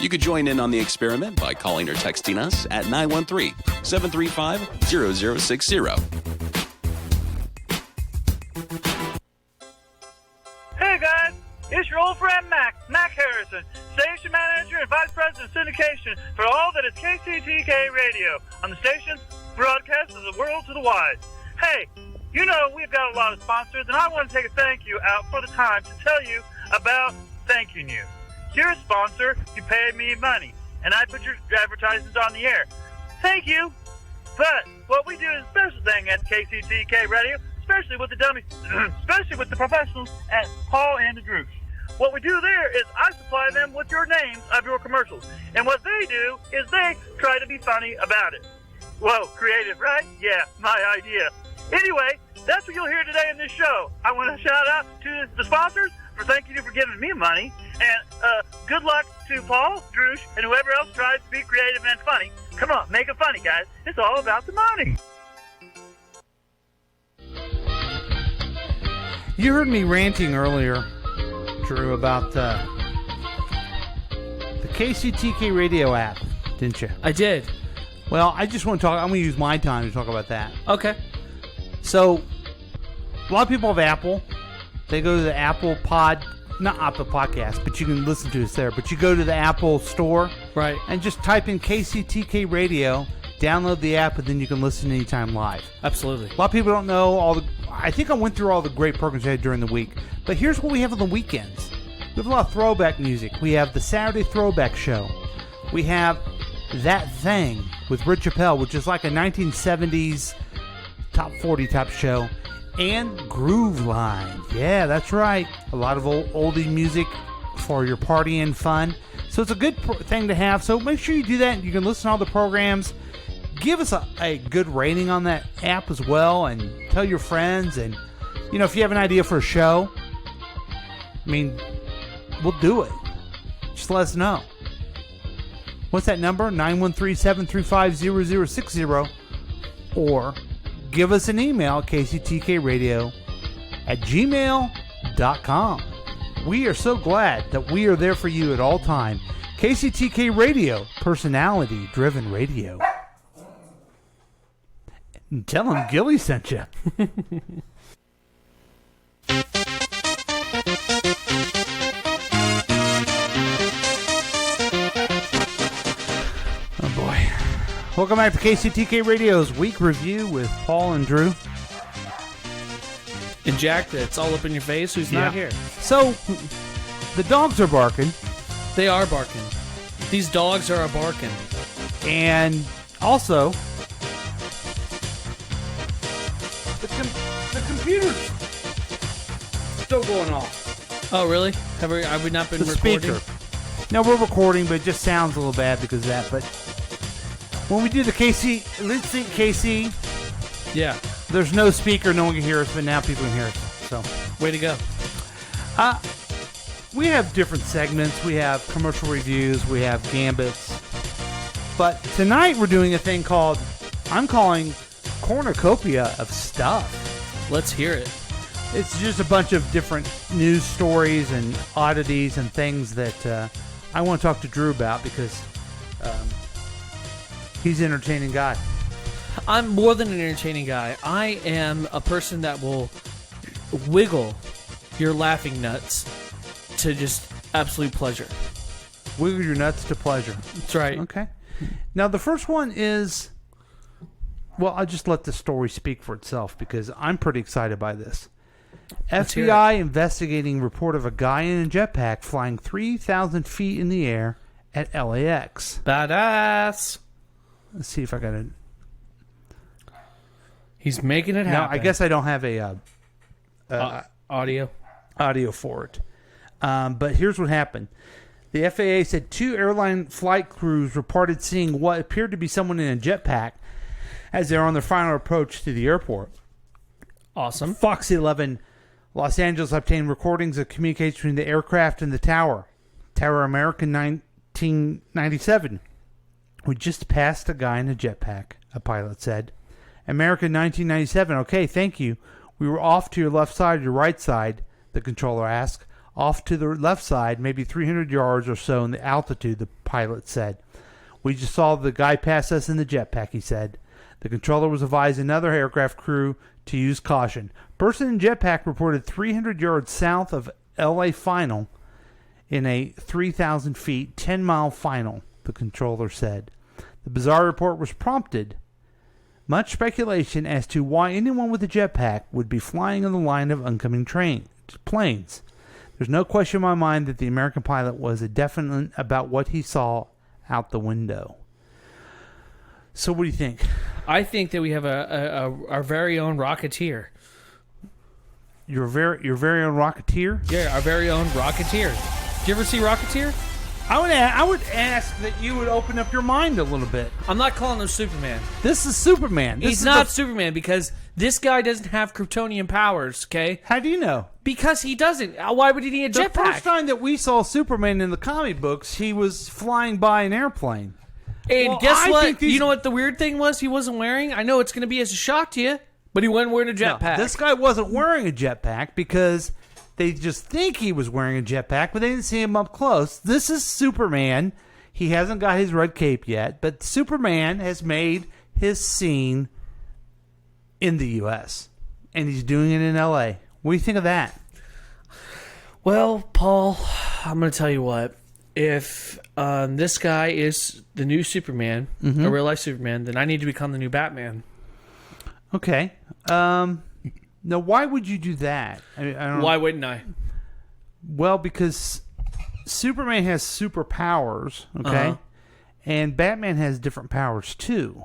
You could join in on the experiment by calling or texting us at 913-735-0060. Hey guys, it's your old friend Mac Harrison, station manager and vice president of syndication for all that is KCTK Radio on the station broadcast of the world to the wide. Hey, you know, we've got a lot of sponsors, and I want to take a thank you out for the time to tell you about thanking you. You're a sponsor, you pay me money, and I put your advertisements on the air. Thank you. But what we do is a special thing at KCTK Radio, especially with the dummies, especially with the professionals at Paul and the Droosh. What we do there is I supply them with your names of your commercials, and what they do is they try to be funny about it. Whoa, creative, right? Yeah, my idea. Anyway, that's what you'll hear today in this show. I want to shout out to the sponsors for thanking you for giving me money, and good luck to Paul, Droosh, and whoever else tries to be creative and funny. Come on, make it funny, guys. It's all about the money. You heard me ranting earlier, Drew, about the KCTK Radio app, didn't you? I did. Well, I just want to talk. I'm going to use my time to talk about that. Okay. So, a lot of people have Apple. They go to the Apple not Apple Podcast, but you can listen to us there. But you go to the Apple store, right, and just type in KCTK Radio, download the app, and then you can listen anytime live. Absolutely. A lot of people don't know I think I went through all the great programs I had during the week. But here's what we have on the weekends. We have a lot of throwback music. We have the Saturday Throwback Show. We have That Thing with Rich Appel, which is like a 1970s top 40 type show. And Groove Line. Yeah, that's right. A lot of oldie music for your party and fun. So it's a good thing to have. So make sure you do that. You can listen to all the programs. Give us a good rating on that app as well, and tell your friends. And, if you have an idea for a show, we'll do it. Just let us know. What's that number? 913-735-0060. Or give us an email, kctkradio@gmail.com. We are so glad that we are there for you at all time. KCTK Radio, personality-driven radio. And tell them Gilly sent you. Oh boy. Welcome back to KCTK Radio's Week Review with Paul and Drew. And Jack, it's all up in your face who's not here. So, the dogs are barking. They are barking. These dogs are barking. And also, the computer's still going off. Oh, really? Have we not been recording? Speaker. No, we're recording, but it just sounds a little bad because of that. But when we do the KC, let's think KC. Yeah. There's no speaker, no one can hear us, but now people can hear us. So, way to go. We have different segments. We have commercial reviews. We have gambits. But tonight we're doing a thing I'm calling Cornucopia of Stuff. Let's hear it. It's just a bunch of different news stories and oddities and things that I want to talk to Drew about because he's an entertaining guy. I'm more than an entertaining guy. I am a person that will wiggle your laughing nuts to just absolute pleasure. Wiggle your nuts to pleasure. That's right. Okay. Now, the first one is... Well, I'll just let the story speak for itself because I'm pretty excited by this. FBI investigating report of a guy in a jetpack flying 3,000 feet in the air at LAX. Badass. Let's see if I got it. He's making it happen. Now, I guess I don't have a audio for it. But here's what happened. The FAA said 2 airline flight crews reported seeing what appeared to be someone in a jetpack as they were on their final approach to the airport. Awesome. Fox 11 Los Angeles obtained recordings of communication between the aircraft and the tower. Tower American 1997. We just passed a guy in a jetpack, a pilot said. American 1997. Okay, thank you. We were off to your left side or your right side, the controller asked. Off to the left side, maybe 300 yards or so in the altitude, the pilot said. We just saw the guy pass us in the jetpack, he said. The controller was advising another aircraft crew to use caution. Person in jetpack reported 300 yards south of LA final in a 3,000 feet, 10-mile final, the controller said. The bizarre report was prompted much speculation as to why anyone with a jetpack would be flying on the line of oncoming planes. There's no question in my mind that the American pilot was definite about what he saw out the window. So what do you think? I think that we have our very own Rocketeer. Your very own Rocketeer? Yeah, our very own Rocketeer. Did you ever see Rocketeer? I would ask that you would open up your mind a little bit. I'm not calling him Superman. This is Superman. He's not Superman because this guy doesn't have Kryptonian powers, okay? How do you know? Because he doesn't. Why would he need a jetpack? The first time that we saw Superman in the comic books, he was flying by an airplane. And guess what? You know what the weird thing was he wasn't wearing? I know it's going to be as a shock to you, but he wasn't wearing a jetpack. No, this guy wasn't wearing a jetpack because they just think he was wearing a jetpack, but they didn't see him up close. This is Superman. He hasn't got his red cape yet, but Superman has made his scene in the U.S., and he's doing it in L.A. What do you think of that? Well, Paul, I'm going to tell you what. If this guy is the new Superman, a real-life Superman, then I need to become the new Batman. Okay. Now, why would you do that? I don't Why wouldn't I? Well, because Superman has superpowers, okay? And Batman has different powers, too.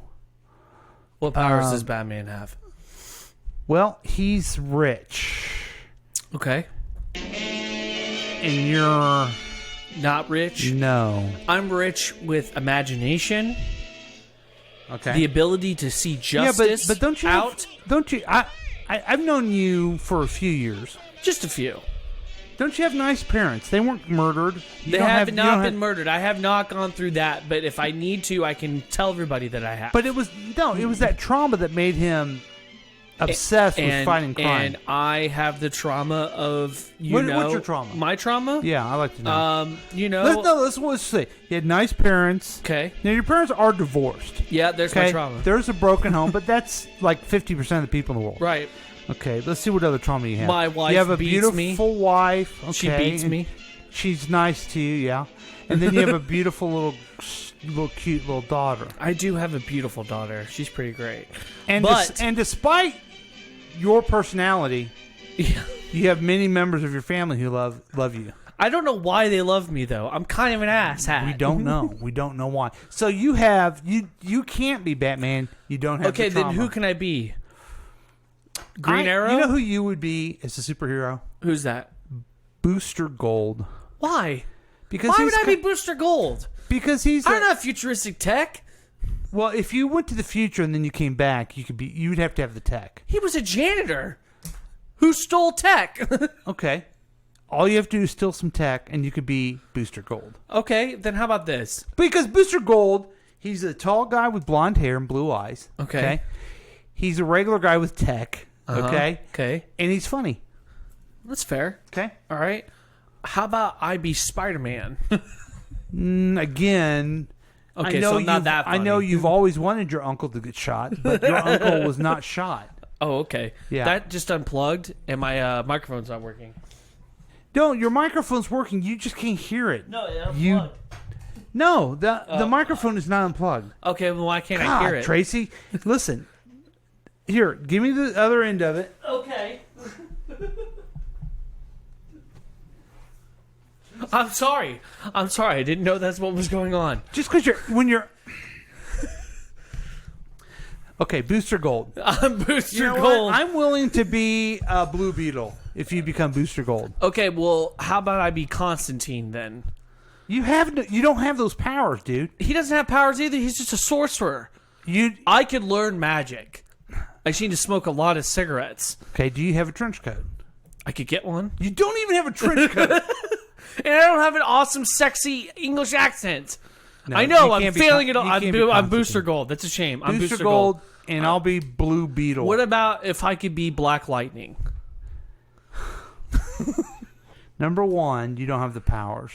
What powers does Batman have? Well, he's rich. Okay. And you're not rich. No. I'm rich with imagination. Okay. The ability to see justice. But don't you? Don't you? I've known you for a few years. Just a few. Don't you have nice parents? They weren't murdered. They have not been murdered. I have not gone through that, but if I need to, I can tell everybody that I have. But it was that trauma that made him obsessed with fighting crime. And I have the trauma of what's your trauma? My trauma? Yeah, I like to know. Let's say you had nice parents. Okay. Now your parents are divorced. Yeah, there's my trauma. There's a broken home, but that's like 50% of the people in the world. Right. Okay, let's see what other trauma you have. My wife you have a beats beautiful me. wife. Okay, She beats me. She's nice to you, yeah. And then you have a beautiful cute little daughter. I do have a beautiful daughter. She's pretty great. And despite your personality, you have many members of your family who love you. I don't know why they love me though. I'm kind of an asshat. We don't know. We don't know why. So you can't be Batman. You don't have. Okay, the trauma. then who can I be? Green Arrow? You know who you would be as a superhero? Who's that? Booster Gold. Why? Because why would I be Booster Gold? Because I don't have futuristic tech. Well, if you went to the future and then you came back, you'd have to have the tech. He was a janitor who stole tech. Okay. All you have to do is steal some tech and you could be Booster Gold. Okay, then how about this? Because Booster Gold, he's a tall guy with blonde hair and blue eyes. Okay. He's a regular guy with tech. Okay. Okay. And he's funny. That's fair. Okay. All right. How about I be Spider-Man? Again, okay, so not that funny. I know you've always wanted your uncle to get shot, but your uncle was not shot. Oh, okay. Yeah. That just unplugged, and my microphone's not working. No, your microphone's working. You just can't hear it. No, it unplugged. No, the microphone is not unplugged. Okay, well, why can't I hear it? Tracy, listen. Here, give me the other end of it. Okay. I'm sorry. I didn't know that's what was going on. Just because you're okay, Booster Gold. I'm Booster You know Gold. what? I'm willing to be a Blue Beetle if you become Booster Gold. Okay, well, how about I be Constantine then? You don't have those powers, dude. He doesn't have powers either. He's just a sorcerer. I could learn magic. I just need to smoke a lot of cigarettes. Okay, do you have a trench coat? I could get one. You don't even have a trench coat. And I don't have an awesome, sexy English accent. No, I know, you I'm can't be failing it con- all. you can't be I'm Booster Constantine. Gold. That's a shame. I'm Booster Gold, and I'll be Blue Beetle. What about if I could be Black Lightning? Number one, you don't have the powers.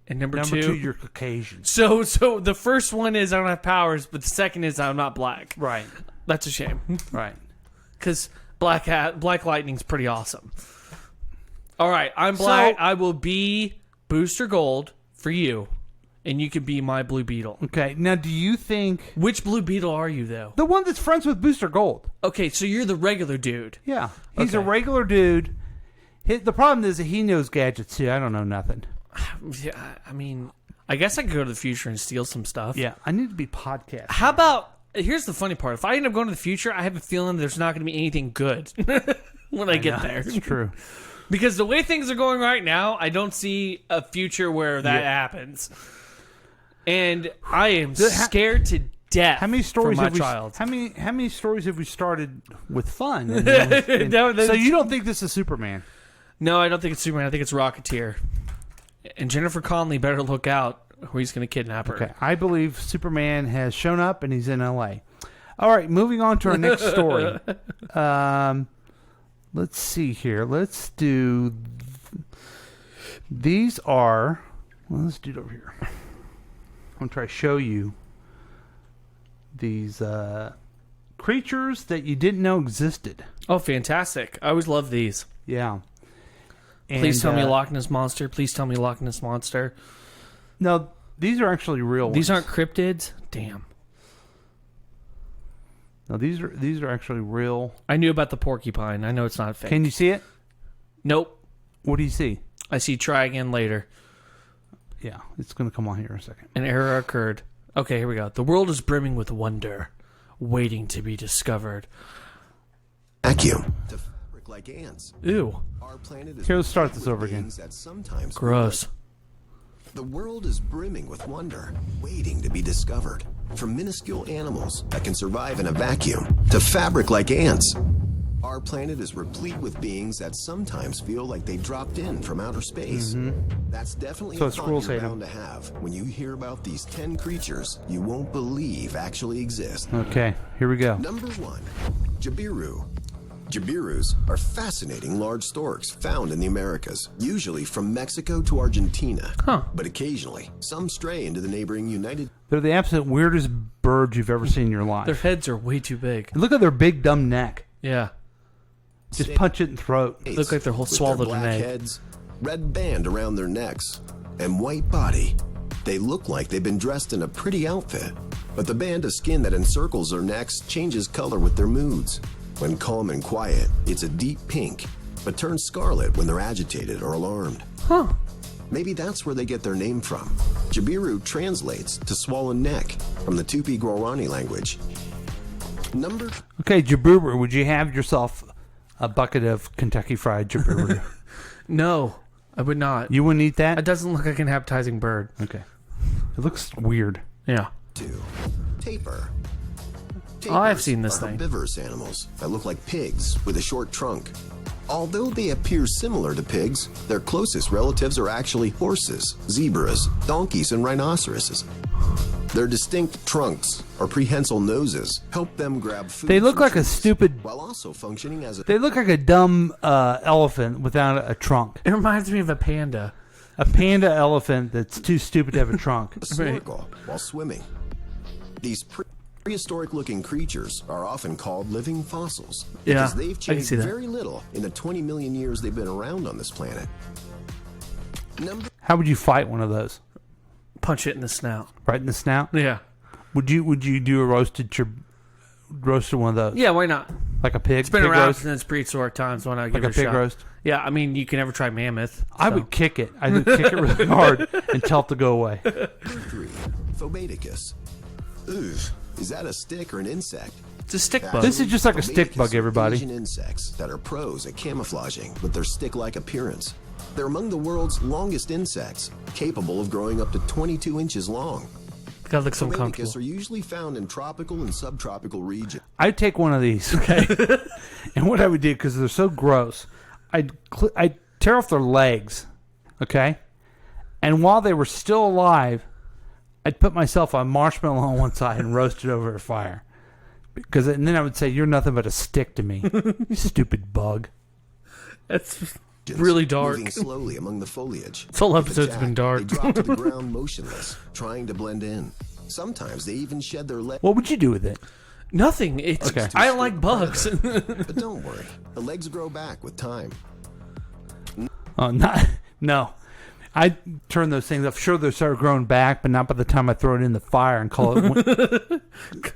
And number two, two, you're Caucasian. So the first one is I don't have powers, but the second is I'm not black. Right. That's a shame. Right. Because Black Lightning's pretty awesome. All right, I'm black. I will be Booster Gold for you, and you can be my Blue Beetle. Okay. Now, do you think Which Blue Beetle are you though? the one that's friends with Booster Gold? Okay, so you're the regular dude. Yeah, he's a Okay. regular dude. The problem is that he knows gadgets too. I don't know nothing. Yeah, I mean, I guess I could go to the future and steal some stuff. Yeah, I need to be podcast. How about? Here's the funny part. If I end up going to the future, I have a feeling there's not going to be anything good when I get there. It's true. Because the way things are going right now, I don't see a future where that happens. And I am scared to death. How many stories for my have we? child. How many stories have we started with fun? No, so you don't think this is Superman? No, I don't think it's Superman. I think it's Rocketeer. And Jennifer Connelly better look out, or he's going to kidnap her. Okay, I believe Superman has shown up and he's in L.A. All right, moving on to our next story. Let's see here. Let's do. These are. Well, let's do it over here. I'm gonna try to show you these creatures that you didn't know existed. Oh, fantastic. I always love these. Yeah. Please tell me Loch Ness Monster. Please tell me Loch Ness Monster. No, these are actually real ones. These aren't cryptids? Damn. No, these are actually real. I knew about the porcupine. I know it's not fake. Can you see it? Nope. What do you see? I see try again later. Yeah, it's going to come on here in a second. An error occurred. Okay, here we go. The world is brimming with wonder, waiting to be discovered. Vacuum. To fabric like ants. Ew. Our planet is Here, let's start this over again. that sometimes Gross. The world is brimming with wonder, waiting to be discovered. From minuscule animals that can survive in a vacuum to fabric-like ants. Our planet is replete with beings that sometimes feel like they dropped in from outer space. That's definitely a thought you're bound to have when you hear about these 10 creatures you won't believe actually exist. Okay, here we go. Number 1, Jabiru. Jabirus are fascinating large storks found in the Americas, usually from Mexico to Argentina. But occasionally, some stray into the neighboring United... They're the absolute weirdest birds you've ever seen in your life. Their heads are way too big. Look at their big, dumb neck. Yeah. Just punch it in the throat. Look like their whole swallowed an egg. Heads, red band around their necks, and white body. They look like they've been dressed in a pretty outfit, but the band of skin that encircles their necks changes color with their moods. When calm and quiet, it's a deep pink, but turns scarlet when they're agitated or alarmed. Maybe that's where they get their name from. Jabiru translates to swollen neck from the Tupi-Guarani language. Okay, Jabiru, would you have yourself a bucket of Kentucky Fried Jabiru? No, I would not. You wouldn't eat that? It doesn't look like an appetizing bird. Okay. It looks weird. Yeah. 2, tapir. Oh, I've seen this thing. Herbivorous animals that look like pigs with a short trunk. Although they appear similar to pigs, their closest relatives are actually horses, zebras, donkeys, and rhinoceroses. Their distinct trunks or prehensile noses help them grab food. They look from like a trees, stupid... while also functioning as a... They look like a dumb elephant without a trunk. It reminds me of a panda. A panda elephant that's too stupid to have a trunk. a snorkel while swimming. These prehistoric-looking creatures are often called living fossils because they've changed very little in the 20 million years they've been around on this planet. How would you fight one of those? Punch it in the snout. Right in the snout? Yeah. Would you do a roasted one of those? Yeah, why not? Like a pig? It's been pig around roast? since prehistoric times. Why not give Like it a a pig shot? roast? Yeah, I mean, you can never try mammoth. I would kick it. I would kick it really hard and tell it to go away. 3, Phobaticus. Ugh, is that a stick or an insect? It's a stick bug. This is just like a stick bug, everybody. Asian insects that are pros at camouflaging with their stick-like appearance. They're among the world's longest insects, capable of growing up to 22 inches long. God, looks so Phobaticus uncomfortable. are usually found in tropical and subtropical regions. I'd take one of these, okay? And what I would do, because they're so gross, I'd tear off their legs, okay? And while they were still alive, I'd put myself a marshmallow on one side and roast it over a fire. And then I would say, "You're nothing but a stick to me, you stupid bug." That's really dark. Moving slowly among the foliage. This whole With episode's attack, been dark. They drop to the ground motionless, trying to blend in. Sometimes they even shed their legs. What would you do with it? Nothing. It's Okay. I don't like bugs. But don't worry, the legs grow back with time. Oh, no. I turn those things up. Sure, they start growing back, but not by the time I throw it in the fire and call it.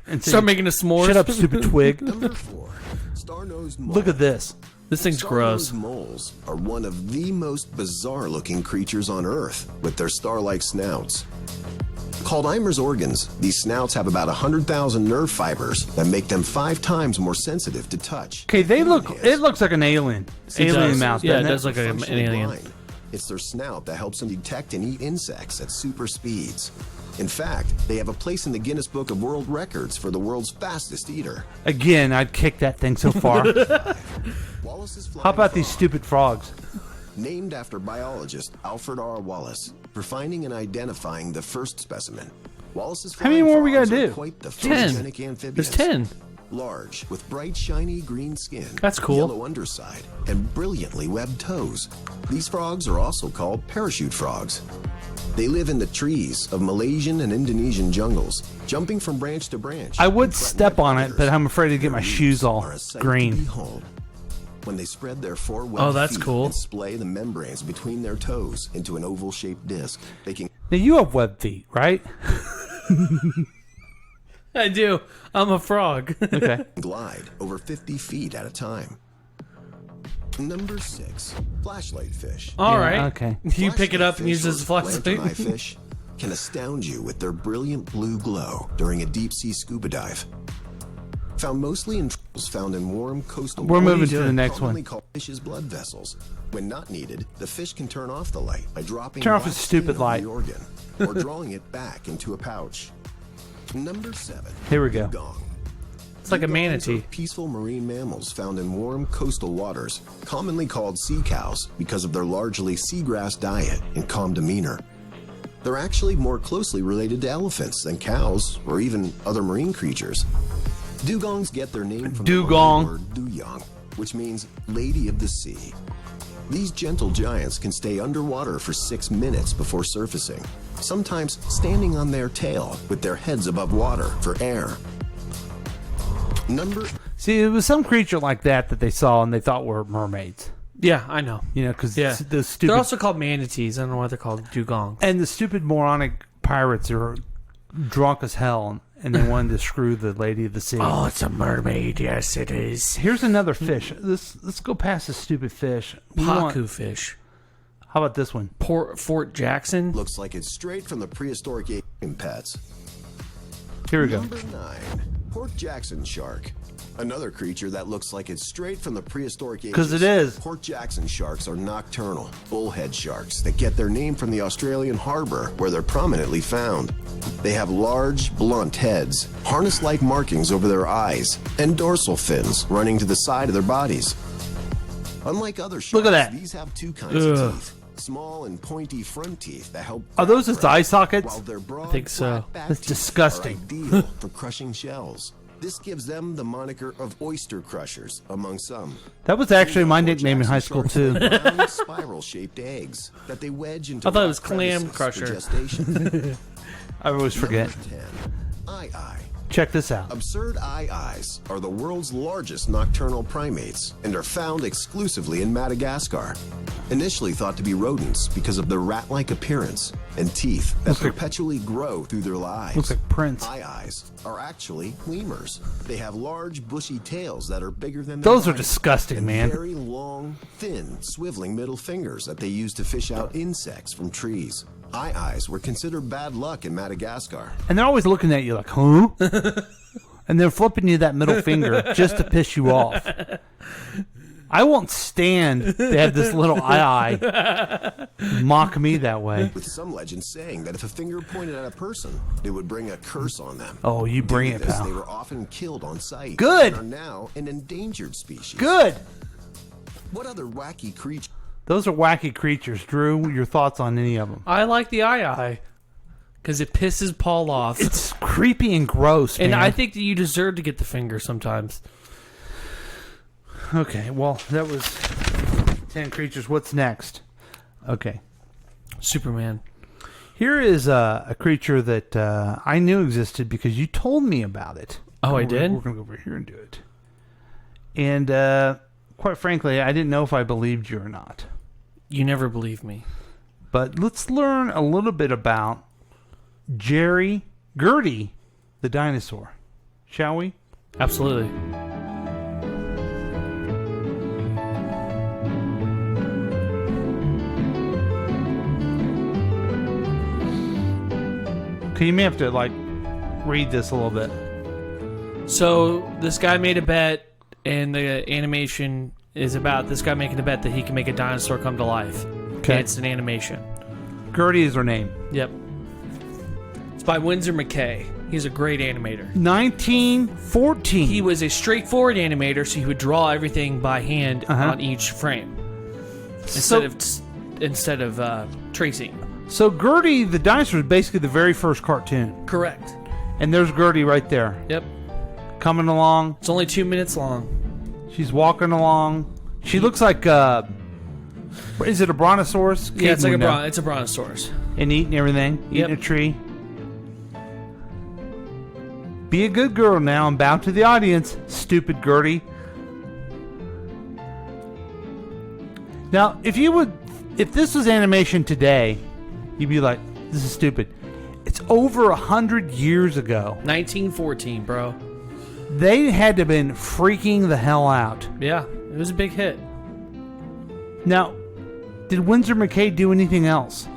And say, Start making a s'mores. Shut up, stupid twig. Number 4, star-nosed mole. Look at this. This thing's gross. Star-nosed moles are one of the most bizarre-looking creatures on Earth with their star-like snouts. Called Eimer's organs, these snouts have about 100,000 nerve fibers that make them 5 times more sensitive to touch. Okay, it looks like an alien. Alien mouth. Yeah, it doesn't does look like an Functionally alien. blind. It's their snout that helps them detect and eat insects at super speeds. In fact, they have a place in the Guinness Book of World Records for the world's fastest eater. Again, I'd kick that thing so far. Wallace's flying How about these frog, stupid frogs? named after biologist Alfred R. Wallace for finding and identifying the first specimen. Wallace's How many flying more we frogs gotta are do? Quite the 10. photogenic amphibians. There's 10. Large, with bright, shiny green skin. That's cool. Yellow underside, and brilliantly webbed toes. These frogs are also called parachute frogs. They live in the trees of Malaysian and Indonesian jungles, jumping from branch to branch. I would and threatened step by on it, predators. but I'm afraid to get my Their shoes leaves all are a sight to green. behold. When they spread their 4 webbed Oh, that's feet cool. and splay the membranes between their toes into an oval-shaped disc, they can Now, you have web feet, right? I do. I'm a frog. Okay. glide over 50 feet at a time. Number 6, flashlight fish. All right. okay. You pick it up and Flashlight use it as a fish, or lantern eye flashlight. fish can astound you with their brilliant blue glow during a deep-sea scuba dive. found mostly in trails found in warm coastal We're waters, moving to the next commonly one. called fish's blood vessels. When not needed, the fish can turn off the light by dropping Turn off black the stupid stain over light. the organ, or drawing it back into a pouch. Number 7. Here we go. Dugong. It's like a Dugongs manatee. are peaceful marine mammals found in warm coastal waters, commonly called sea cows because of their largely seagrass diet and calm demeanor. They're actually more closely related to elephants than cows or even other marine creatures. Dugongs get their name from Dugong. the word duyong, which means lady of the sea. These gentle giants can stay underwater for 6 minutes before surfacing, sometimes standing on their tail with their heads above water for air. See, it was some creature like that they saw and they thought were mermaids. Yeah, I know. You know, because Yeah. the stupid... They're also called manatees. I don't know why they're called dugongs. And the stupid moronic pirates are drunk as hell and they wanted to screw the lady of the sea. Oh, it's a mermaid. Yes, it is. Here's another fish. Let's go past this stupid fish. Pacu fish. How about this one? Fort Jackson. Looks like it's straight from the prehistoric ape pets. Here we go. Number 9. Port Jackson shark. Another creature that looks like it's straight from the prehistoric ages. 'Cause it is. Port Jackson sharks are nocturnal, bullhead sharks that get their name from the Australian harbor where they're prominently found. They have large, blunt heads, harness-like markings over their eyes, and dorsal fins running to the side of their bodies. Unlike other sharks, Look at that. these have 2 kinds of teeth. Small and pointy front teeth that help. Are those its eye sockets? While their broad, I think so. flat back That's teeth disgusting. are ideal for crushing shells. This gives them the moniker of oyster crushers among some. That was actually my Port nickname in Jackson high school sharks too. have round, spiral-shaped eggs that they wedge into I thought it was rock clam crevices for crusher. gestation. I always forget. Number 10. Eye. Check this out. Absurd eyes are the world's largest nocturnal primates and are found exclusively in Madagascar. Initially thought to be rodents because of their rat-like appearance and teeth that perpetually grow through their lives. Looks like Prince. Eyes are actually lemurs. They have large, bushy tails that are bigger than their Those are bodies, disgusting, and man. very long, thin, swiveling middle fingers that they use to fish out insects from trees. Eyes were considered bad luck in Madagascar. And they're always looking at you like, huh? And they're flipping you that middle finger just to piss you off. I won't stand to have this little eye mock me that way. With some legends saying that if a finger pointed at a person, it would bring a curse on them. Oh, you bring Due it, to this, pal. They were often killed on sight. Good. And are now an endangered species. Good. What other wacky creature? Those are wacky creatures. Drew, your thoughts on any of them? I like the eye because it pisses Paul off. It's creepy and gross, and man. I think that you deserve to get the finger sometimes. Okay, well, that was 10 creatures. What's next? Okay. Superman. Here is a creature that I knew existed because you told me about it. Oh, I We're did? We're going to go over here and do it. And quite frankly, I didn't know if I believed you or not. You never believe me. But let's learn a little bit about Gertie the dinosaur. Shall we? Absolutely. Okay, you may have to, read this a little bit. So this guy made a bet, and the animation is about this guy making a bet that he can make a dinosaur come to life. Okay. And it's an animation. Gertie is her name. Yep. It's by Winsor McKay. He's a great animator. 1914. He was a straightforward animator, so he would draw everything by hand on each frame instead of tracing. So Gertie the dinosaur is basically the very first cartoon. Correct. And there's Gertie right there. Yep. Coming along. It's only 2 minutes long. She's walking along. She looks like is it a brontosaurus? Yeah, it's like Caden it's a brontosaurus. and eating everything, eating Yep. a tree. Be a good girl now and bow to the audience, stupid Gertie. Now, if this was animation today, you'd be like, this is stupid. It's over 100 years ago. 1914, bro. They had to have been freaking the hell out. Yeah, it was a big hit. Now, did Winsor McKay do anything else?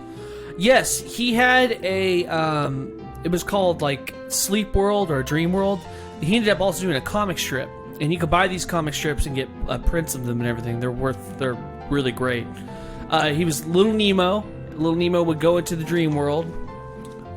Yes, he had a it was called like Sleep World or Dream World, he ended up also doing a comic strip, and you could buy these comic strips and get prints of them and everything. They're really great. He was Little Nemo. Little Nemo would go into the dream world.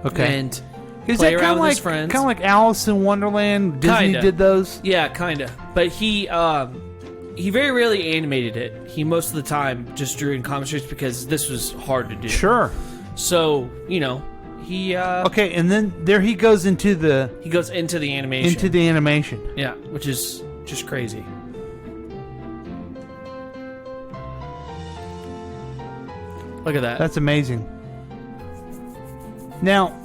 Okay. And Is play that around kind with of his friends. Kind of like Alice in Wonderland? Disney Kinda. did those? Yeah, kind of. But he very rarely animated it. He most of the time just drew in comic strips because this was hard to do. Sure. So, he Okay, and then there he goes into the animation. Yeah, which is just crazy. Look at that. That's amazing. Now,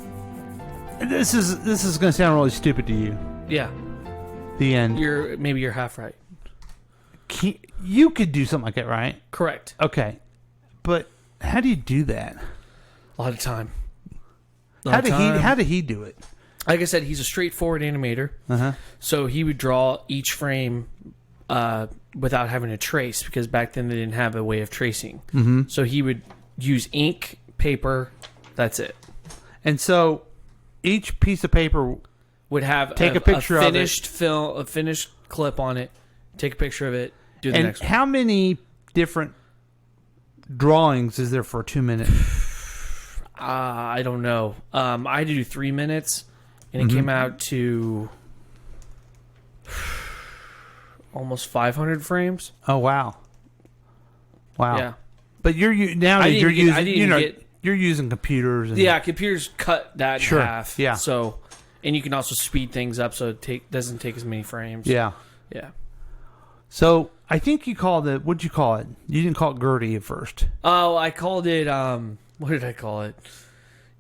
this is going to sound really stupid to you. Yeah. The end. Maybe you're half right. You could do something like that, right? Correct. Okay. But how do you do that? A lot of time. How did he do it? Like I said, he's a straightforward animator. Uh-huh. So he would draw each frame without having to trace, because back then they didn't have a way of tracing. Mm-hmm. So he would use ink, paper, that's it. And so each piece of paper would have a picture a of finished it. a finished clip on it, take a picture of it, do the and next one. how many different drawings is there for 2 minutes? I don't know. I had to do 3 minutes, and it came out to almost 500 frames. Oh wow! Wow. Yeah. But you're using computers. And, Yeah, computers cut that Sure, in half. yeah. So, and you can also speed things up so it doesn't take as many frames. Yeah. Yeah. So I think you called it. What'd you call it? You didn't call it Gertie at first. Oh, I called it. What did I call it?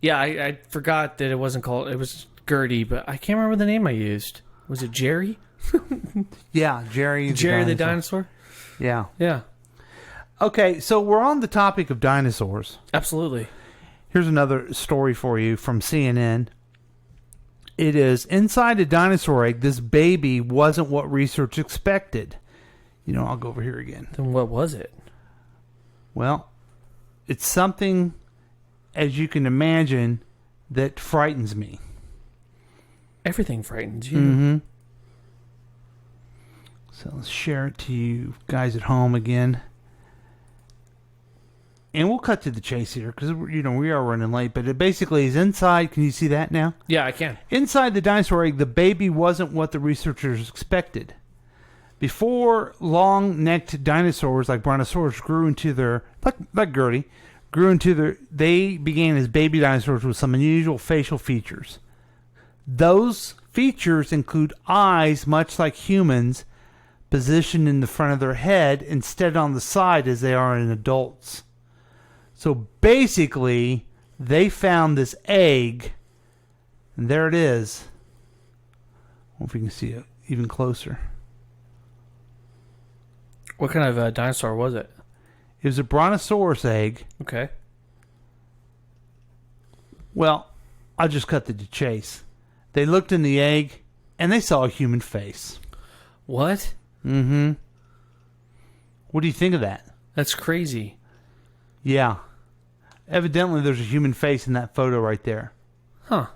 Yeah, I forgot that it wasn't called. It was Gertie, but I can't remember the name I used. Was it Jerry? Yeah, Jerry. Jerry the dinosaur. Yeah. Yeah. Okay, so we're on the topic of dinosaurs. Absolutely. Here's another story for you from CNN. It is, inside a dinosaur egg, this baby wasn't what research expected. I'll go over here again. Then what was it? Well, it's something, as you can imagine, that frightens me. Everything frightens you. Mm-hmm. So let's share it to you guys at home again. And we'll cut to the chase here because, we are running late. But it basically is inside. Can you see that now? Yeah, I can. Inside the dinosaur egg, the baby wasn't what the researchers expected. Before long-necked dinosaurs like Brontosaurus grew into their, like Gertie, they began as baby dinosaurs with some unusual facial features. Those features include eyes, much like humans, positioned in the front of their head instead on the side as they are in adults. So basically, they found this egg, and there it is. I don't know if you can see it even closer. What kind of dinosaur was it? It was a Brontosaurus egg. Okay. Well, I'll just cut to the chase. They looked in the egg, and they saw a human face. What? Mm-hmm. What do you think of that? That's crazy. Yeah. Evidently, there's a human face in that photo right there. Huh.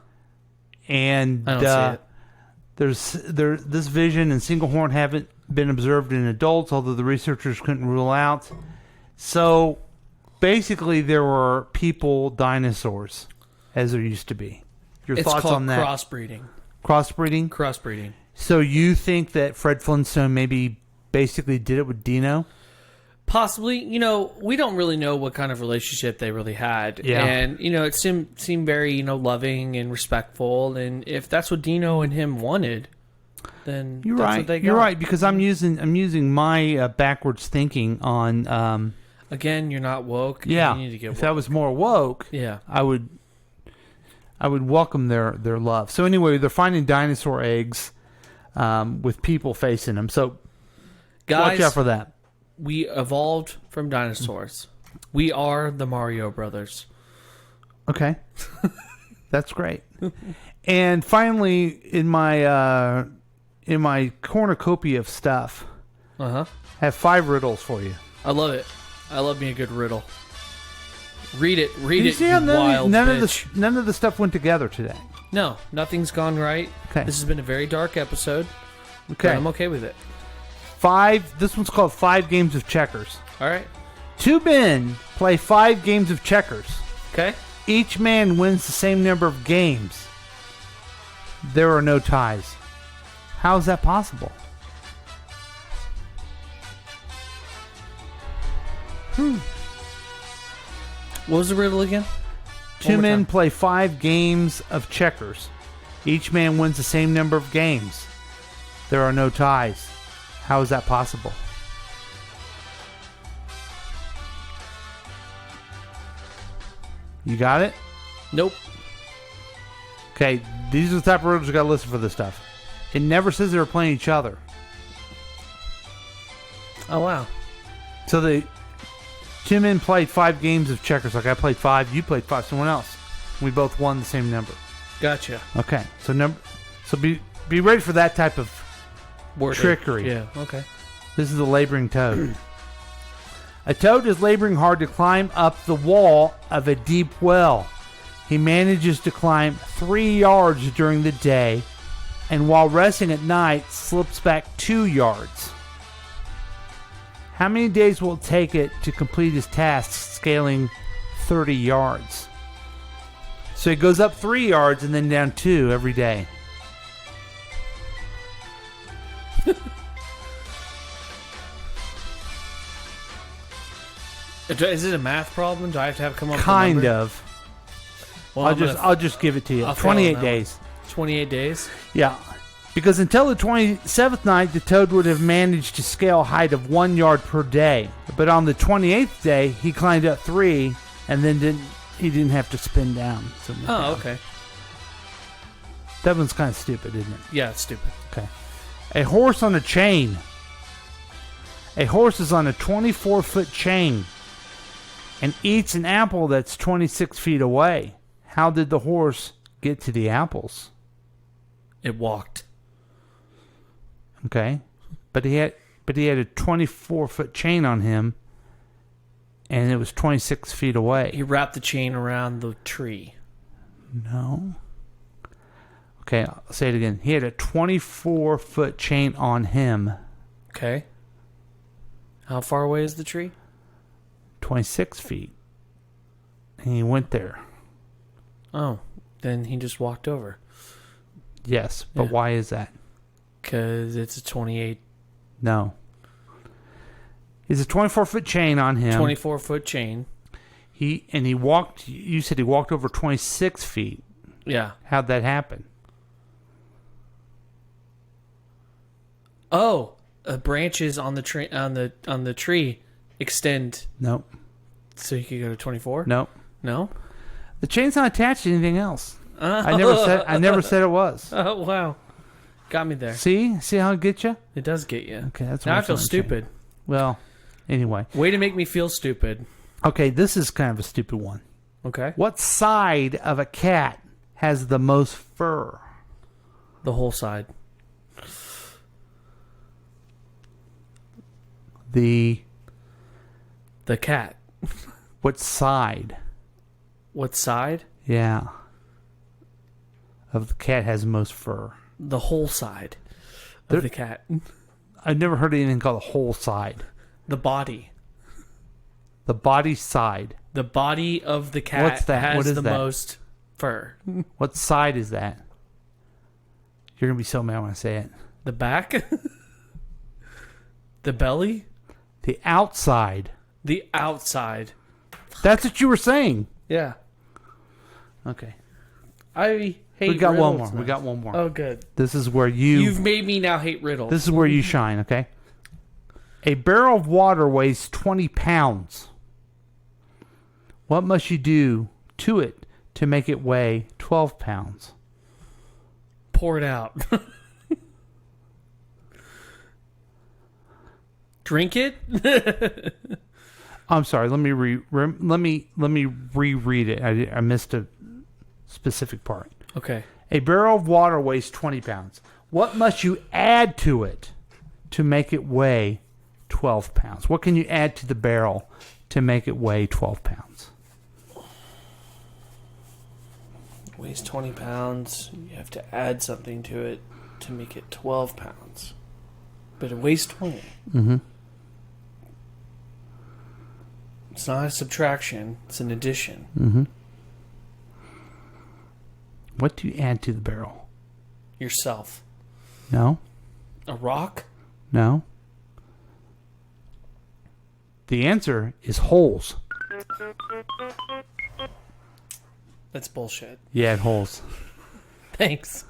And I don't see it. This vision and single horn haven't been observed in adults, although the researchers couldn't rule out. So, basically, there were people dinosaurs, as there used to be. Your thoughts on that? It's called crossbreeding. Crossbreeding? Crossbreeding. So you think that Fred Flintstone maybe basically did it with Dino? Possibly. We don't really know what kind of relationship they really had. Yeah. And, it seemed very, loving and respectful. And if that's what Dino and him wanted, then You're that's right. what they got. You're right, because I'm using my backwards thinking on... Again, you're not woke. Yeah. You need to get woke. If that was more woke, yeah, I would welcome their love. So anyway, they're finding dinosaur eggs with people facing them. So guys, watch out for that. We evolved from dinosaurs. We are the Mario Brothers. Okay. That's great. And finally, in my cornucopia of stuff, I have 5 riddles for you. I love it. I love me a good riddle. Read it. Read You it, see how you wild none bitch. of the stuff went together today. No, nothing's gone right. Okay. This has been a very dark episode. Okay. But I'm okay with it. This one's called 5 Games of Checkers. All right. 2 men play 5 games of checkers. Okay. Each man wins the same number of games. There are no ties. How is that possible? What was the riddle again? 2 men play 5 games of checkers. Each man wins the same number of games. There are no ties. How is that possible? You got it? Nope. Okay, these are the type of riddles you got to listen for this stuff. It never says they were playing each other. Oh, wow. So the 2 men played 5 games of checkers. Like I played 5, you played 5, someone else. We both won the same number. Gotcha. Okay, so be ready for that type of Wording. trickery. Yeah, okay. This is the laboring toad. A toad is laboring hard to climb up the wall of a deep well. He manages to climb 3 yards during the day, and while resting at night, slips back 2 yards. How many days will it take it to complete his task scaling 30 yards? So he goes up 3 yards and then down 2 every day. Is it a math problem? Do I have to come up with a Kind number? of. Well, I'll just give it to you. I'll follow 28 that days. 28 days? Yeah. Because until the 27th night, the toad would have managed to scale a height of 1 yard per day. But on the 28th day, he climbed up 3 and then didn't have to spin down. Oh, okay. That one's kind of stupid, isn't it? Yeah, it's stupid. Okay. A horse on a chain. A horse is on a 24-foot chain and eats an apple that's 26 feet away. How did the horse get to the apples? It walked. Okay. But he had a 24-foot chain on him, and it was 26 feet away. He wrapped the chain around the tree. No. Okay, I'll say it again. He had a 24-foot chain on him. Okay. How far away is the tree? 26 feet. And he went there. Oh, then he just walked over. Yes, but why is that? Because it's a 28. No. He's a 24-foot chain on him. 24-foot chain. He walked, you said he walked over 26 feet. Yeah. How'd that happen? Oh, branches on the tree on the tree extend. Nope. So you could go to 24? Nope. No? The chain's not attached to anything else. I never said it was. Oh, wow. Got me there. See how it gets you? It does get you. Okay, that's now what I feel stupid. Well, anyway. Way to make me feel stupid. Okay, this is kind of a stupid one. Okay. What side of a cat has the most fur? The whole side. The cat. What side? What side? Yeah. Of the cat has the most fur. The whole side of the cat. I've never heard of anything called the whole side. The body. The body side. The body of the cat What's that? has What is the that? most fur. What side is that? You're going to be so mad when I say it. The back? The belly? The outside. The outside. That's what you were saying. Yeah. Okay. I hate We got one more. riddles now. We got one more. Oh, good. This is where you've made me now hate riddles. This is where you shine, okay? A barrel of water weighs 20 pounds. What must you do to it to make it weigh 12 pounds? Pour it out. Drink it? I'm sorry. Let me reread it. I missed a specific part. Okay. A barrel of water weighs 20 pounds. What must you add to it to make it weigh 12 pounds? What can you add to the barrel to make it weigh 12 pounds? weighs 20 pounds. You have to add something to it to make it 12 pounds. But it weighs 20. Mm-hmm. It's not a subtraction. It's an addition. Mm-hmm. What do you add to the barrel? Yourself. No. A rock? No. The answer is holes. That's bullshit. Yeah, holes. Thanks.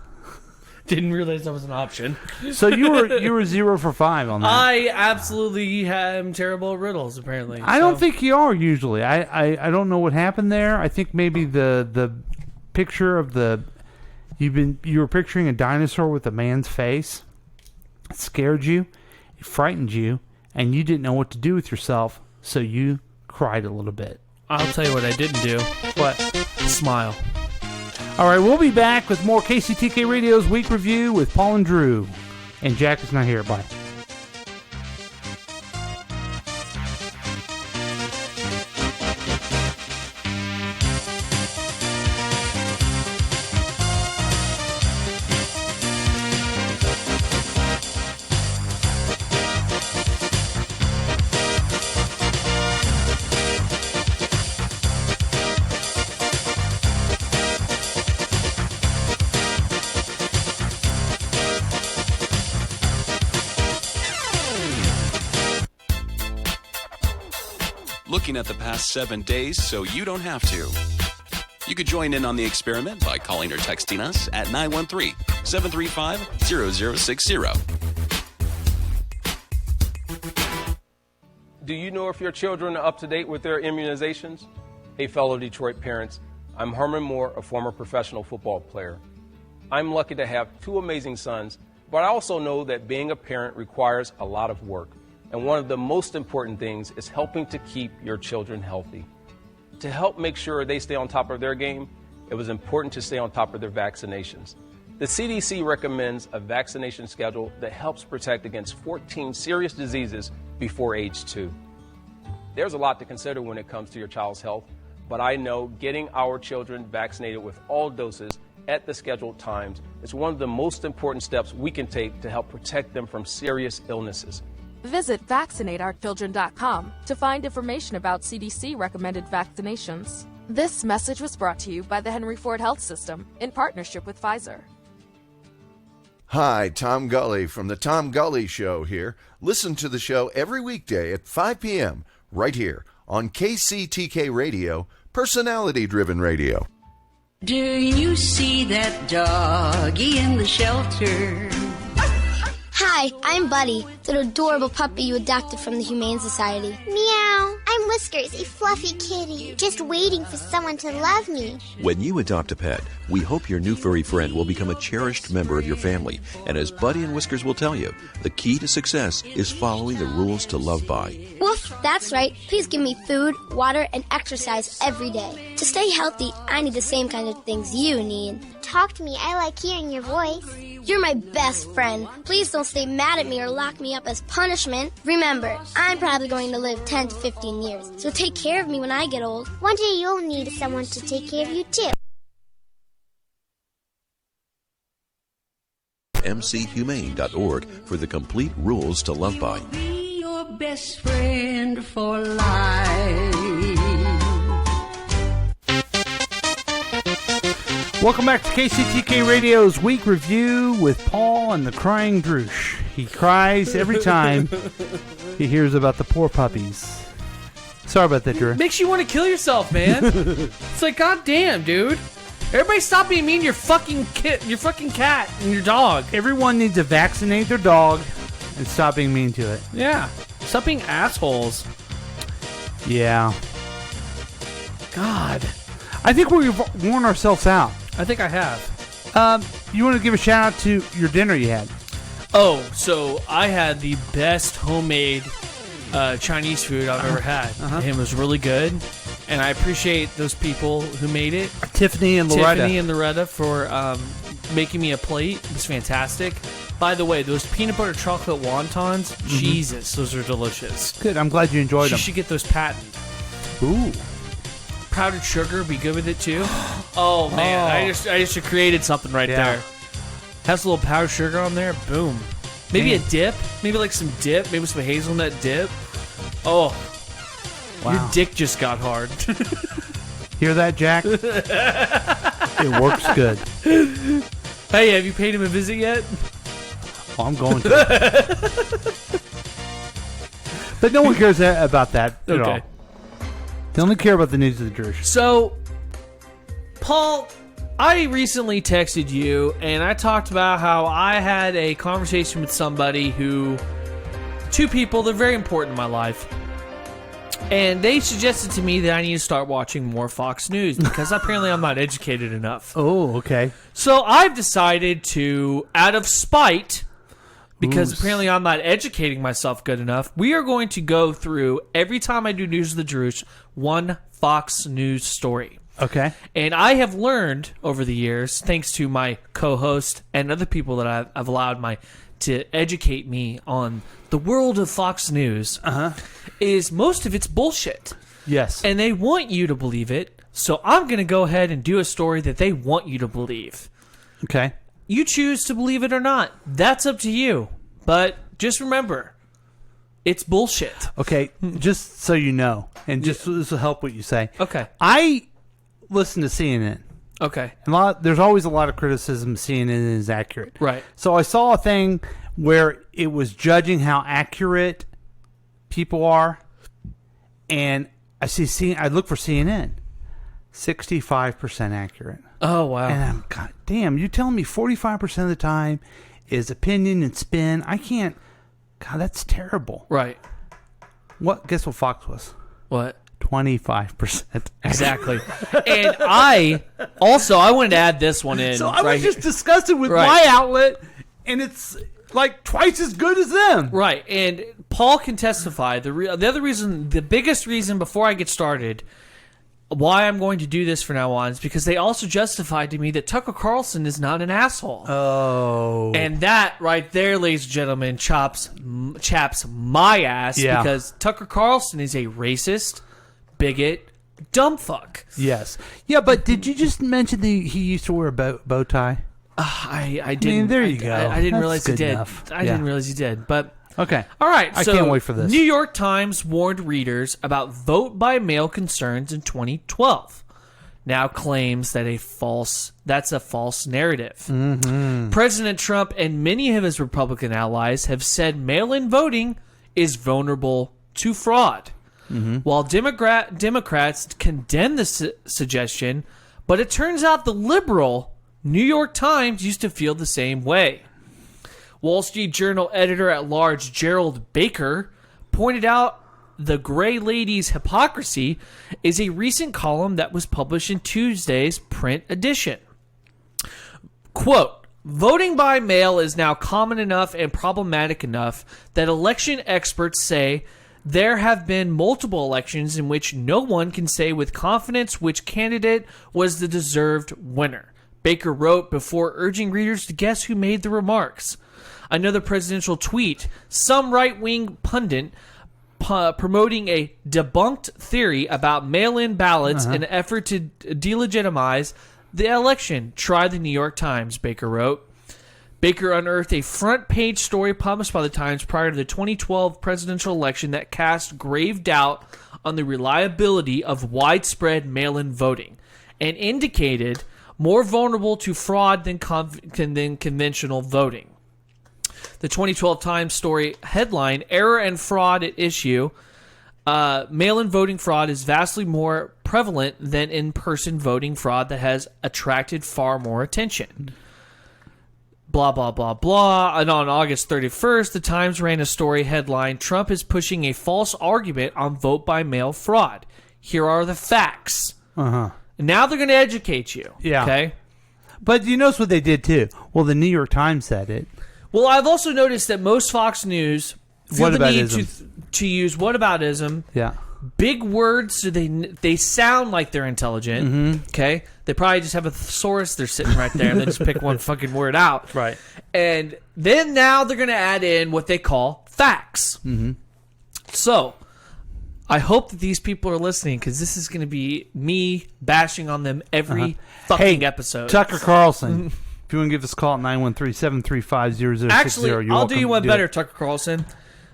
Didn't realize that was an option. So you were 0 for 5 on that. I absolutely am terrible at riddles, apparently. I don't think you are usually. I don't know what happened there. I think maybe the picture of you were picturing a dinosaur with a man's face. It scared you, it frightened you, and you didn't know what to do with yourself, so you cried a little bit. I'll tell you what I didn't do. What? Smile. All right, we'll be back with more KCTK Radio's Week Review with Paul and Drew. And Jack is not here. Bye. Looking at the past 7 days so you don't have to. You could join in on the experiment by calling or texting us at 913-735-0060. Do you know if your children are up to date with their immunizations? Hey, fellow Detroit parents, I'm Herman Moore, a former professional football player. I'm lucky to have 2 amazing sons, but I also know that being a parent requires a lot of work. And one of the most important things is helping to keep your children healthy. To help make sure they stay on top of their game, it was important to stay on top of their vaccinations. The CDC recommends a vaccination schedule that helps protect against 14 serious diseases before age 2. There's a lot to consider when it comes to your child's health, but I know getting our children vaccinated with all doses at the scheduled times is one of the most important steps we can take to help protect them from serious illnesses. Visit vaccinateourchildren.com to find information about CDC recommended vaccinations. This message was brought to you by the Henry Ford Health System in partnership with Pfizer. Hi, Tom Gully from The Tom Gully Show here. Listen to the show every weekday at 5 p.m. right here on KCTK Radio, personality-driven radio. Do you see that doggy in the shelter? Hi, I'm Buddy, the adorable puppy you adopted from the Humane Society. Meow. I'm Whiskers, a fluffy kitty, just waiting for someone to love me. When you adopt a pet, we hope your new furry friend will become a cherished member of your family. And as Buddy and Whiskers will tell you, the key to success is following the rules to love by. Woof, that's right. Please give me food, water, and exercise every day. To stay healthy, I need the same kind of things you need. Talk to me. I like hearing your voice. You're my best friend. Please don't stay mad at me or lock me up as punishment. Remember, I'm probably going to live 10 to 15 years, so take care of me when I get old. One day you'll need someone to take care of you, too. mchumane.org for the complete rules to love by. Be your best friend for life. Welcome back to KCTK Radio's Week Review with Paul and the Crying Droosh. He cries every time he hears about the poor puppies. Sorry about that, Drew. Makes you want to kill yourself, man. It's like, goddamn, dude. Everybody stop being mean to your fucking cat and your dog. Everyone needs to vaccinate their dog and stop being mean to it. Yeah. Stop being assholes. Yeah. God. I think we've worn ourselves out. I think I have. You want to give a shout out to your dinner you had? Oh, so I had the best homemade Chinese food I've ever had. It was really good, and I appreciate those people who made it. Tiffany and Loretta for making me a plate. It was fantastic. By the way, those peanut butter chocolate wontons, Jesus, those are delicious. Good. I'm glad you enjoyed them. You should get those patented. Ooh. powdered sugar be good with it too? Oh man, I just created something right there. Has a little powdered sugar on there. Boom. Maybe a dip. Maybe like some dip. Maybe some hazelnut dip. Oh, wow. Your dick just got hard. Hear that, Jack? It works good. Hey, have you paid him a visit yet? Oh, I'm going to. But no one cares about that at all. They only care about the news of the Jewish. So, Paul, I recently texted you, and I talked about how I had a conversation with somebody who, two people, they're very important in my life. And they suggested to me that I need to start watching more Fox News because apparently I'm not educated enough. Oh, okay. So I've decided to, out of spite, because apparently I'm not educating myself good enough, we are going to go through, every time I do News of the Jewish, one Fox News story. Okay. And I have learned over the years, thanks to my co-host and other people that I've allowed to educate me on the world of Fox News, is most of it's bullshit. Yes. And they want you to believe it, so I'm going to go ahead and do a story that they want you to believe. Okay. You choose to believe it or not. That's up to you. But just remember, it's bullshit. Okay, just so you know, and just this will help what you say. Okay. I listen to CNN. Okay. And there's always a lot of criticism CNN is accurate. Right. So I saw a thing where it was judging how accurate people are, and I look for CNN, 65% accurate. Oh wow! And I'm, God damn, you're telling me 45% of the time is opinion and spin? I can't. God, that's terrible. Right. Guess what Fox was? What? 25%. Exactly. And I wanted to add this one in. So I was just disgusted with my outlet, and it's like twice as good as them. Right. And Paul can testify. The biggest reason before I get started, why I'm going to do this from now on is because they also justified to me that Tucker Carlson is not an asshole. Oh. And that right there, ladies and gentlemen, chaps my ass because Tucker Carlson is a racist, bigot, dumb fuck. Yes. Yeah, but did you just mention he used to wear a bow tie? I didn't. I mean, there you go. I didn't realize he did. Enough. I didn't realize he did. But okay. All right. I So can't wait for this. New York Times warned readers about vote-by-mail concerns in 2012. Now claims that that's a false narrative. Mm-hmm. President Trump and many of his Republican allies have said mail-in voting is vulnerable to fraud. Mm-hmm. While Democrats condemn the suggestion, but it turns out the liberal New York Times used to feel the same way. Wall Street Journal editor-at-large Gerald Baker pointed out the Gray Lady's hypocrisy is a recent column that was published in Tuesday's print edition. Quote, voting by mail is now common enough and problematic enough that election experts say there have been multiple elections in which no one can say with confidence which candidate was the deserved winner. Baker wrote before urging readers to guess who made the remarks. Another presidential tweet, some right-wing pundit promoting a debunked theory about mail-in ballots in an effort to delegitimize the election. Try the New York Times, Baker wrote. Baker unearthed a front-page story published by the Times prior to the 2012 presidential election that cast grave doubt on the reliability of widespread mail-in voting and indicated more vulnerable to fraud than conventional voting. The 2012 Times story headline, Error and Fraud at Issue. Mail-in voting fraud is vastly more prevalent than in-person voting fraud that has attracted far more attention. Blah, blah, blah, blah. And on August 31st, the Times ran a story headline, Trump is pushing a false argument on vote-by-mail fraud. Here are the facts. Now they're going to educate you. Yeah. Okay? But you notice what they did, too. Well, the New York Times said it. Well, I've also noticed that most Fox News feel the need Whataboutism. to use whataboutism. Yeah. Big words, so they sound like they're intelligent. Okay? They probably just have a thesaurus. They're sitting right there, and they just pick one fucking word out. Right. And then now they're going to add in what they call facts. So, I hope that these people are listening because this is going to be me bashing on them every fucking episode. Tucker Carlson, if you want to give us a call at 913-735-0060. Actually, I'll do you one better, Tucker Carlson.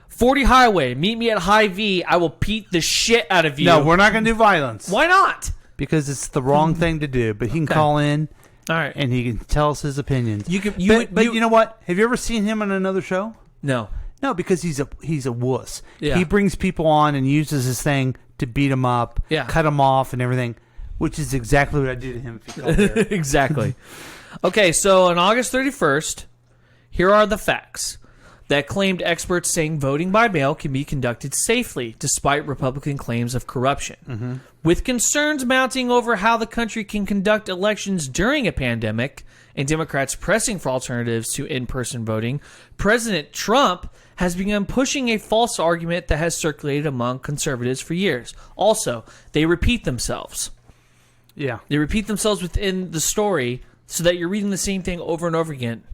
40 Highway, meet me at High V. I will beat the shit out of you. No, we're not going to do violence. Why not? Because it's the wrong thing to do. But he can call in. All right. And he can tell us his opinions. But you know what? Have you ever seen him on another show? No. No, because he's a wuss. Yeah. He brings people on and uses his thing to beat them up, cut them off and everything, which is exactly what I do to him if he called here. Exactly. Okay, so on August 31st, here are the facts that claimed experts saying voting by mail can be conducted safely despite Republican claims of corruption. Mm-hmm. With concerns mounting over how the country can conduct elections during a pandemic and Democrats pressing for alternatives to in-person voting, President Trump has begun pushing a false argument that has circulated among conservatives for years. Also, they repeat themselves. Yeah. They repeat themselves within the story so that you're reading the same thing over and over again.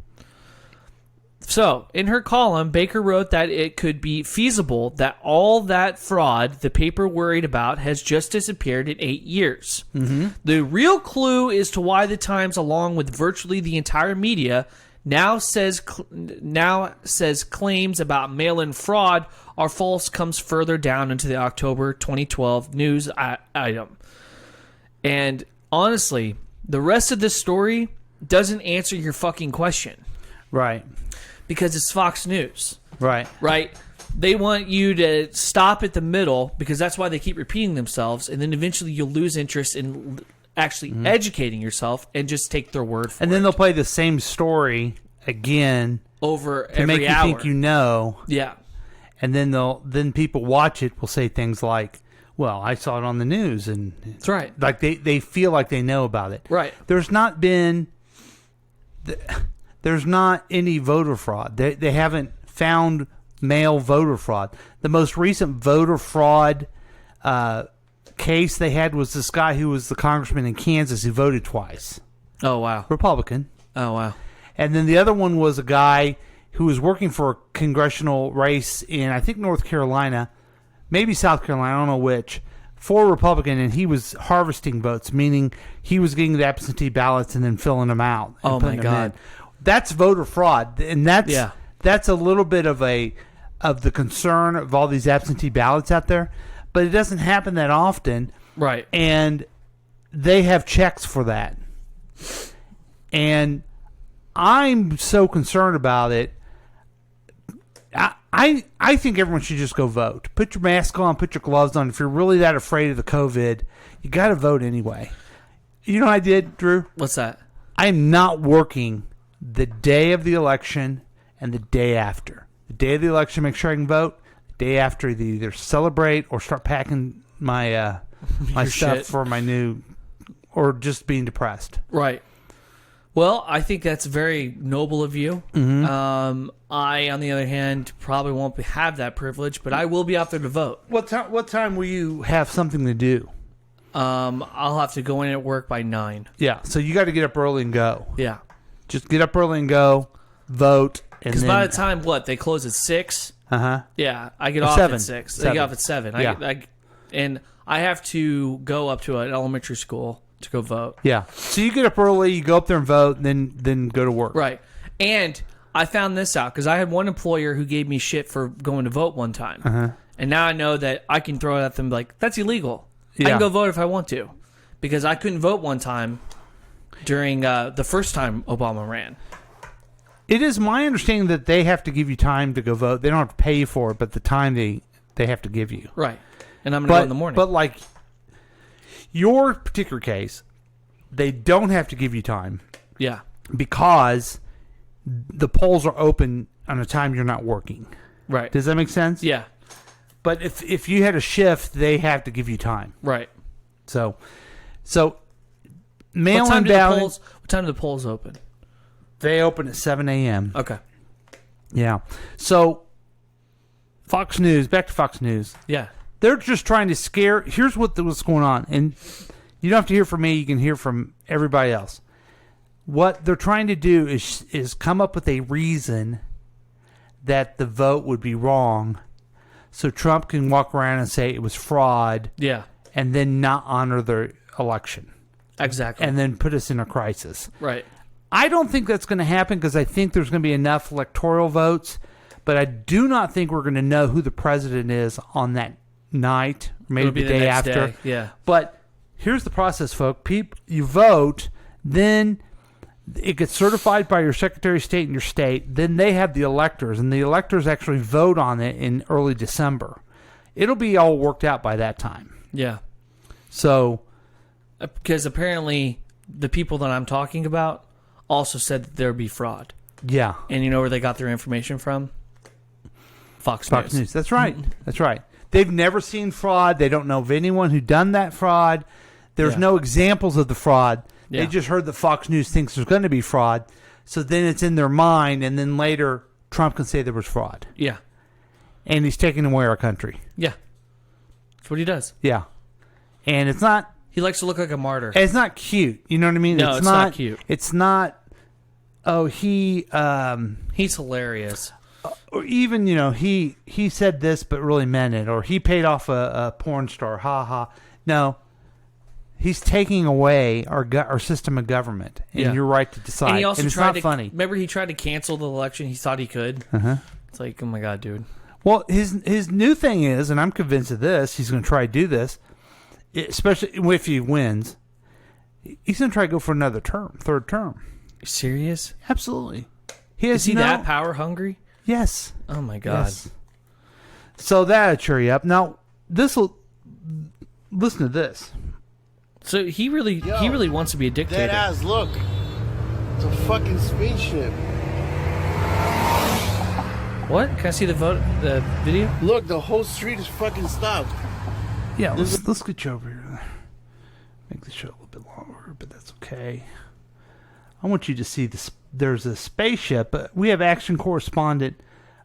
So, in her column, Baker wrote that it could be feasible that all that fraud the paper worried about has just disappeared in 8 years. Mm-hmm. The real clue as to why the Times, along with virtually the entire media, now says claims about mail-in fraud are false comes further down into the October 2012 news item. And honestly, the rest of this story doesn't answer your fucking question. Right. Because it's Fox News. Right. Right? They want you to stop at the middle because that's why they keep repeating themselves, and then eventually you'll lose interest in actually educating yourself and just take their word for it. And then they'll play the same story again over to every make you hour. think you know. Yeah. And then people watch it will say things like, well, I saw it on the news, and that's right. Like they feel like they know about it. Right. There's not any voter fraud. They haven't found mail voter fraud. The most recent voter fraud case they had was this guy who was the congressman in Kansas who voted twice. Oh, wow. Republican. Oh, wow. And then the other one was a guy who was working for a congressional race in, I think, North Carolina, maybe South Carolina, I don't know which, for Republican, and he was harvesting votes, meaning he was getting the absentee ballots and then filling them out. Oh, my God. That's voter fraud, and that's a little bit of the concern of all these absentee ballots out there, but it doesn't happen that often. Right. And they have checks for that. And I'm so concerned about it. I think everyone should just go vote. Put your mask on, put your gloves on. If you're really that afraid of the COVID, you got to vote anyway. You know what I did, Drew? What's that? I'm not working the day of the election and the day after. The day of the election, make sure I can vote. The day after, they either celebrate or start packing my my stuff shit for my new, or just being depressed. Right. Well, I think that's very noble of you. Mm-hmm. I, on the other hand, probably won't have that privilege, but I will be out there to vote. What time will you have something to do? I'll have to go in at work by 9. Yeah, so you got to get up early and go. Yeah. Just get up early and go, vote, and Because then by the time, they close at 6? Uh-huh. Yeah, I get Or off 7. at 6. They 7. get off at 7. Yeah. And I have to go up to an elementary school to go vote. Yeah. So you get up early, you go up there and vote, and then go to work. Right. And I found this out because I had one employer who gave me shit for going to vote one time. Uh-huh. And now I know that I can throw it at them like, that's illegal. I Yeah. can go vote if I want to. Because I couldn't vote one time during the first time Obama ran. It is my understanding that they have to give you time to go vote. They don't have to pay you for it, but the time they have to give you. Right. And I'm going to go in the morning. But like your particular case, they don't have to give you time. Yeah. Because the polls are open on a time you're not working. Right. Does that make sense? Yeah. But if you had a shift, they have to give you time. Right. So mail-in What ballot. time do the polls open? They open at 7 a.m. Okay. Yeah. So Fox News, back to Fox News. Yeah. They're just trying to scare. Here's what's going on. And you don't have to hear from me. You can hear from everybody else. What they're trying to do is come up with a reason that the vote would be wrong so Trump can walk around and say it was fraud. Yeah. And then not honor the election. Exactly. And then put us in a crisis. Right. I don't think that's going to happen because I think there's going to be enough electoral votes, but I do not think we're going to know who the president is on that night, maybe It'll be the the day next after. day, yeah. But here's the process, folks. You vote, then it gets certified by your Secretary of State in your state. Then they have the electors, and the electors actually vote on it in early December. It'll be all worked out by that time. Yeah. So, because apparently the people that I'm talking about also said that there would be fraud. Yeah. And you know where they got their information from? Fox News. That's right. That's right. They've never seen fraud. They don't know of anyone who done that fraud. There's no examples of the fraud. Yeah. They just heard that Fox News thinks there's going to be fraud. So then it's in their mind, and then later Trump can say there was fraud. Yeah. And he's taking away our country. Yeah. That's what he does. Yeah. And it's not... He likes to look like a martyr. It's not cute. You know what I mean? No, it's not cute. It's not... Oh, he's hilarious. Or even, he said this but really meant it. Or he paid off a porn star. Ha ha. No. He's taking away our system of government. And you're right to decide. And he also it's tried not to, funny. Remember he tried to cancel the election? He thought he could. Uh-huh. It's like, oh my God, dude. Well, his new thing is, and I'm convinced of this, he's going to try to do this, especially if he wins, he's going to try to go for another term, third term. Serious? Absolutely. Is he that power hungry? Yes. Oh my God. Yes. So that'll cheer you up. Now, listen to this. So he really wants to be a dictator. Dead ass, look. It's a fucking spaceship. What? Can I see the video? Look, the whole street is fucking stopped. Yeah, let's get you over here. Make the show a little bit longer, but that's okay. I want you to see this. There's a spaceship. We have action correspondent,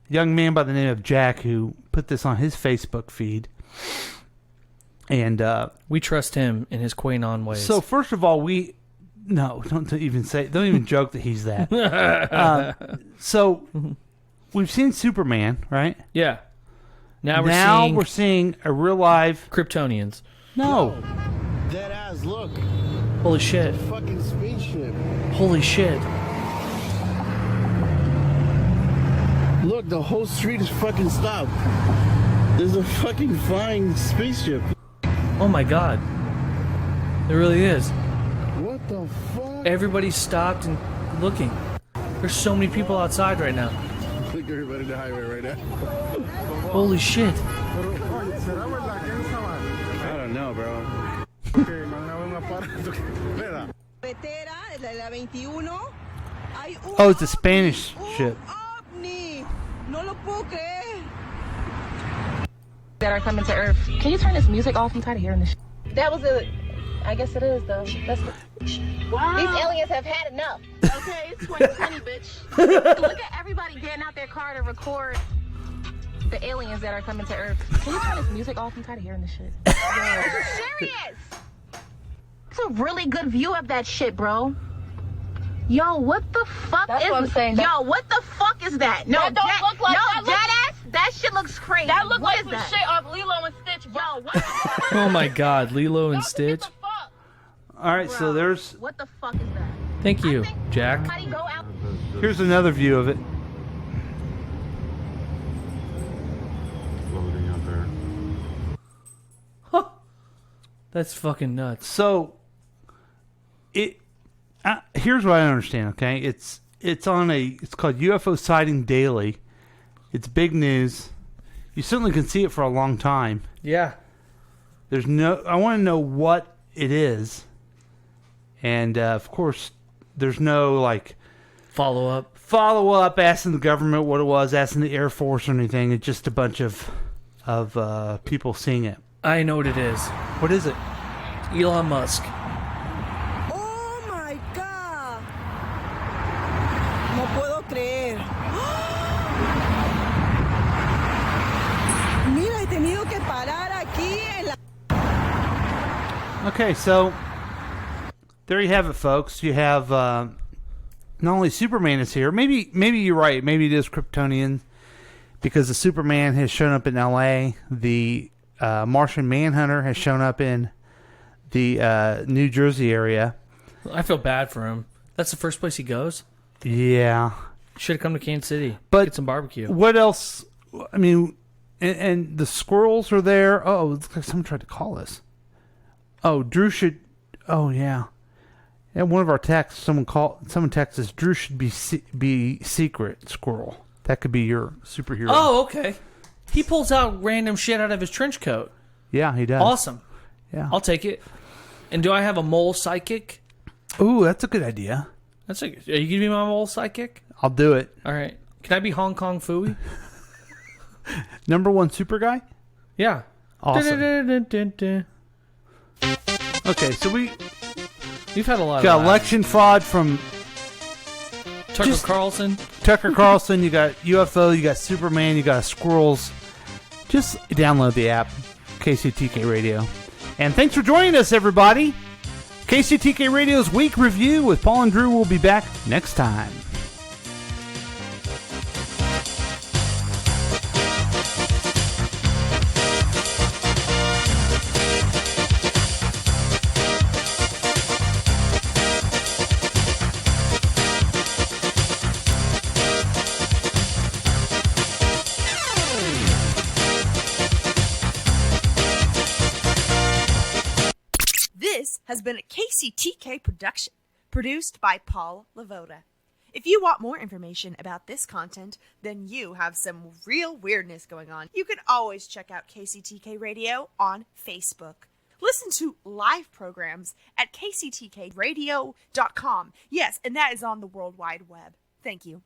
a young man by the name of Jack, who put this on his Facebook feed. And we trust him in his Quanon ways. So first of all, don't even joke that he's that. So we've seen Superman, right? Yeah. Now we're seeing a real live Kryptonians. No. Dead ass, look. Holy shit. It's a fucking spaceship. Holy shit. Look, the whole street is fucking stopped. There's a fucking flying spaceship. Oh my God. There really is. What the fuck? Everybody stopped and looking. There's so many people outside right now. Look at everybody in the highway right now. Holy shit. I don't know, bro. Oh, it's a Spanish ship. That are coming to Earth. Can you turn this music off? I'm tired of hearing this. That was I guess it is though. Wow. These aliens have had enough. Okay, it's 2020, bitch. Look at everybody getting out their car to record the aliens that are coming to Earth. Can you turn this music off? I'm tired of hearing this shit. This is serious. It's a really good view of that shit, bro. Yo, what the fuck That's is what I'm saying. Yo, what the fuck is that? No, that don't look like that shit looks crazy. That look what like is some that? shit off Lilo and Stitch, bro. Yo, what? Oh my God. Lilo and Stitch. All right, so there's... What the fuck is that? Thank you, Jack. Here's another view of it. Floating out there. That's fucking nuts. So, here's what I don't understand. Okay, it's called UFO Sighting Daily. It's big news. You certainly can see it for a long time. Yeah. I want to know what it is, and of course, there's no follow up asking the government what it was, asking the Air Force or anything. It's just a bunch of people seeing it. I know what it is. What is it? Elon Musk. Oh my God. No puedo creer. Mira, he tenido que parar aquí en la... Okay, so there you have it, folks. You have not only Superman is here. Maybe you're right. Maybe it is Kryptonian. because the Superman has shown up in L.A. The Martian Manhunter has shown up in the New Jersey area. I feel bad for him. That's the first place he goes? Yeah. Should have come to Kansas City. But get some barbecue. What else? I mean, and the squirrels are there. Oh, it looks like someone tried to call us. Oh, Drew should... Oh, yeah. And one of our texts, someone texted us, Drew should be secret squirrel. That could be your superhero. Oh, okay. He pulls out random shit out of his trench coat. Yeah, he does. Awesome. Yeah. I'll take it. And do I have a mole psychic? Ooh, that's a good idea. Are you going to be my mole psychic? I'll do it. All right. Can I be Hong Kong Phooey? Number one super guy? Yeah. Awesome. Okay, so You've had a lot got of election fraud from Tucker Carlson. Tucker Carlson, you got UFO, you got Superman, you got squirrels. Just download the app, KCTK Radio. And thanks for joining us, everybody. KCTK Radio's Week Review with Paul and Drew will be back next time. This has been a KCTK production, produced by Paul Lavoda. If you want more information about this content, then you have some real weirdness going on. You can always check out KCTK Radio on Facebook. Listen to live programs at kctkradio.com. Yes, and that is on the World Wide Web. Thank you.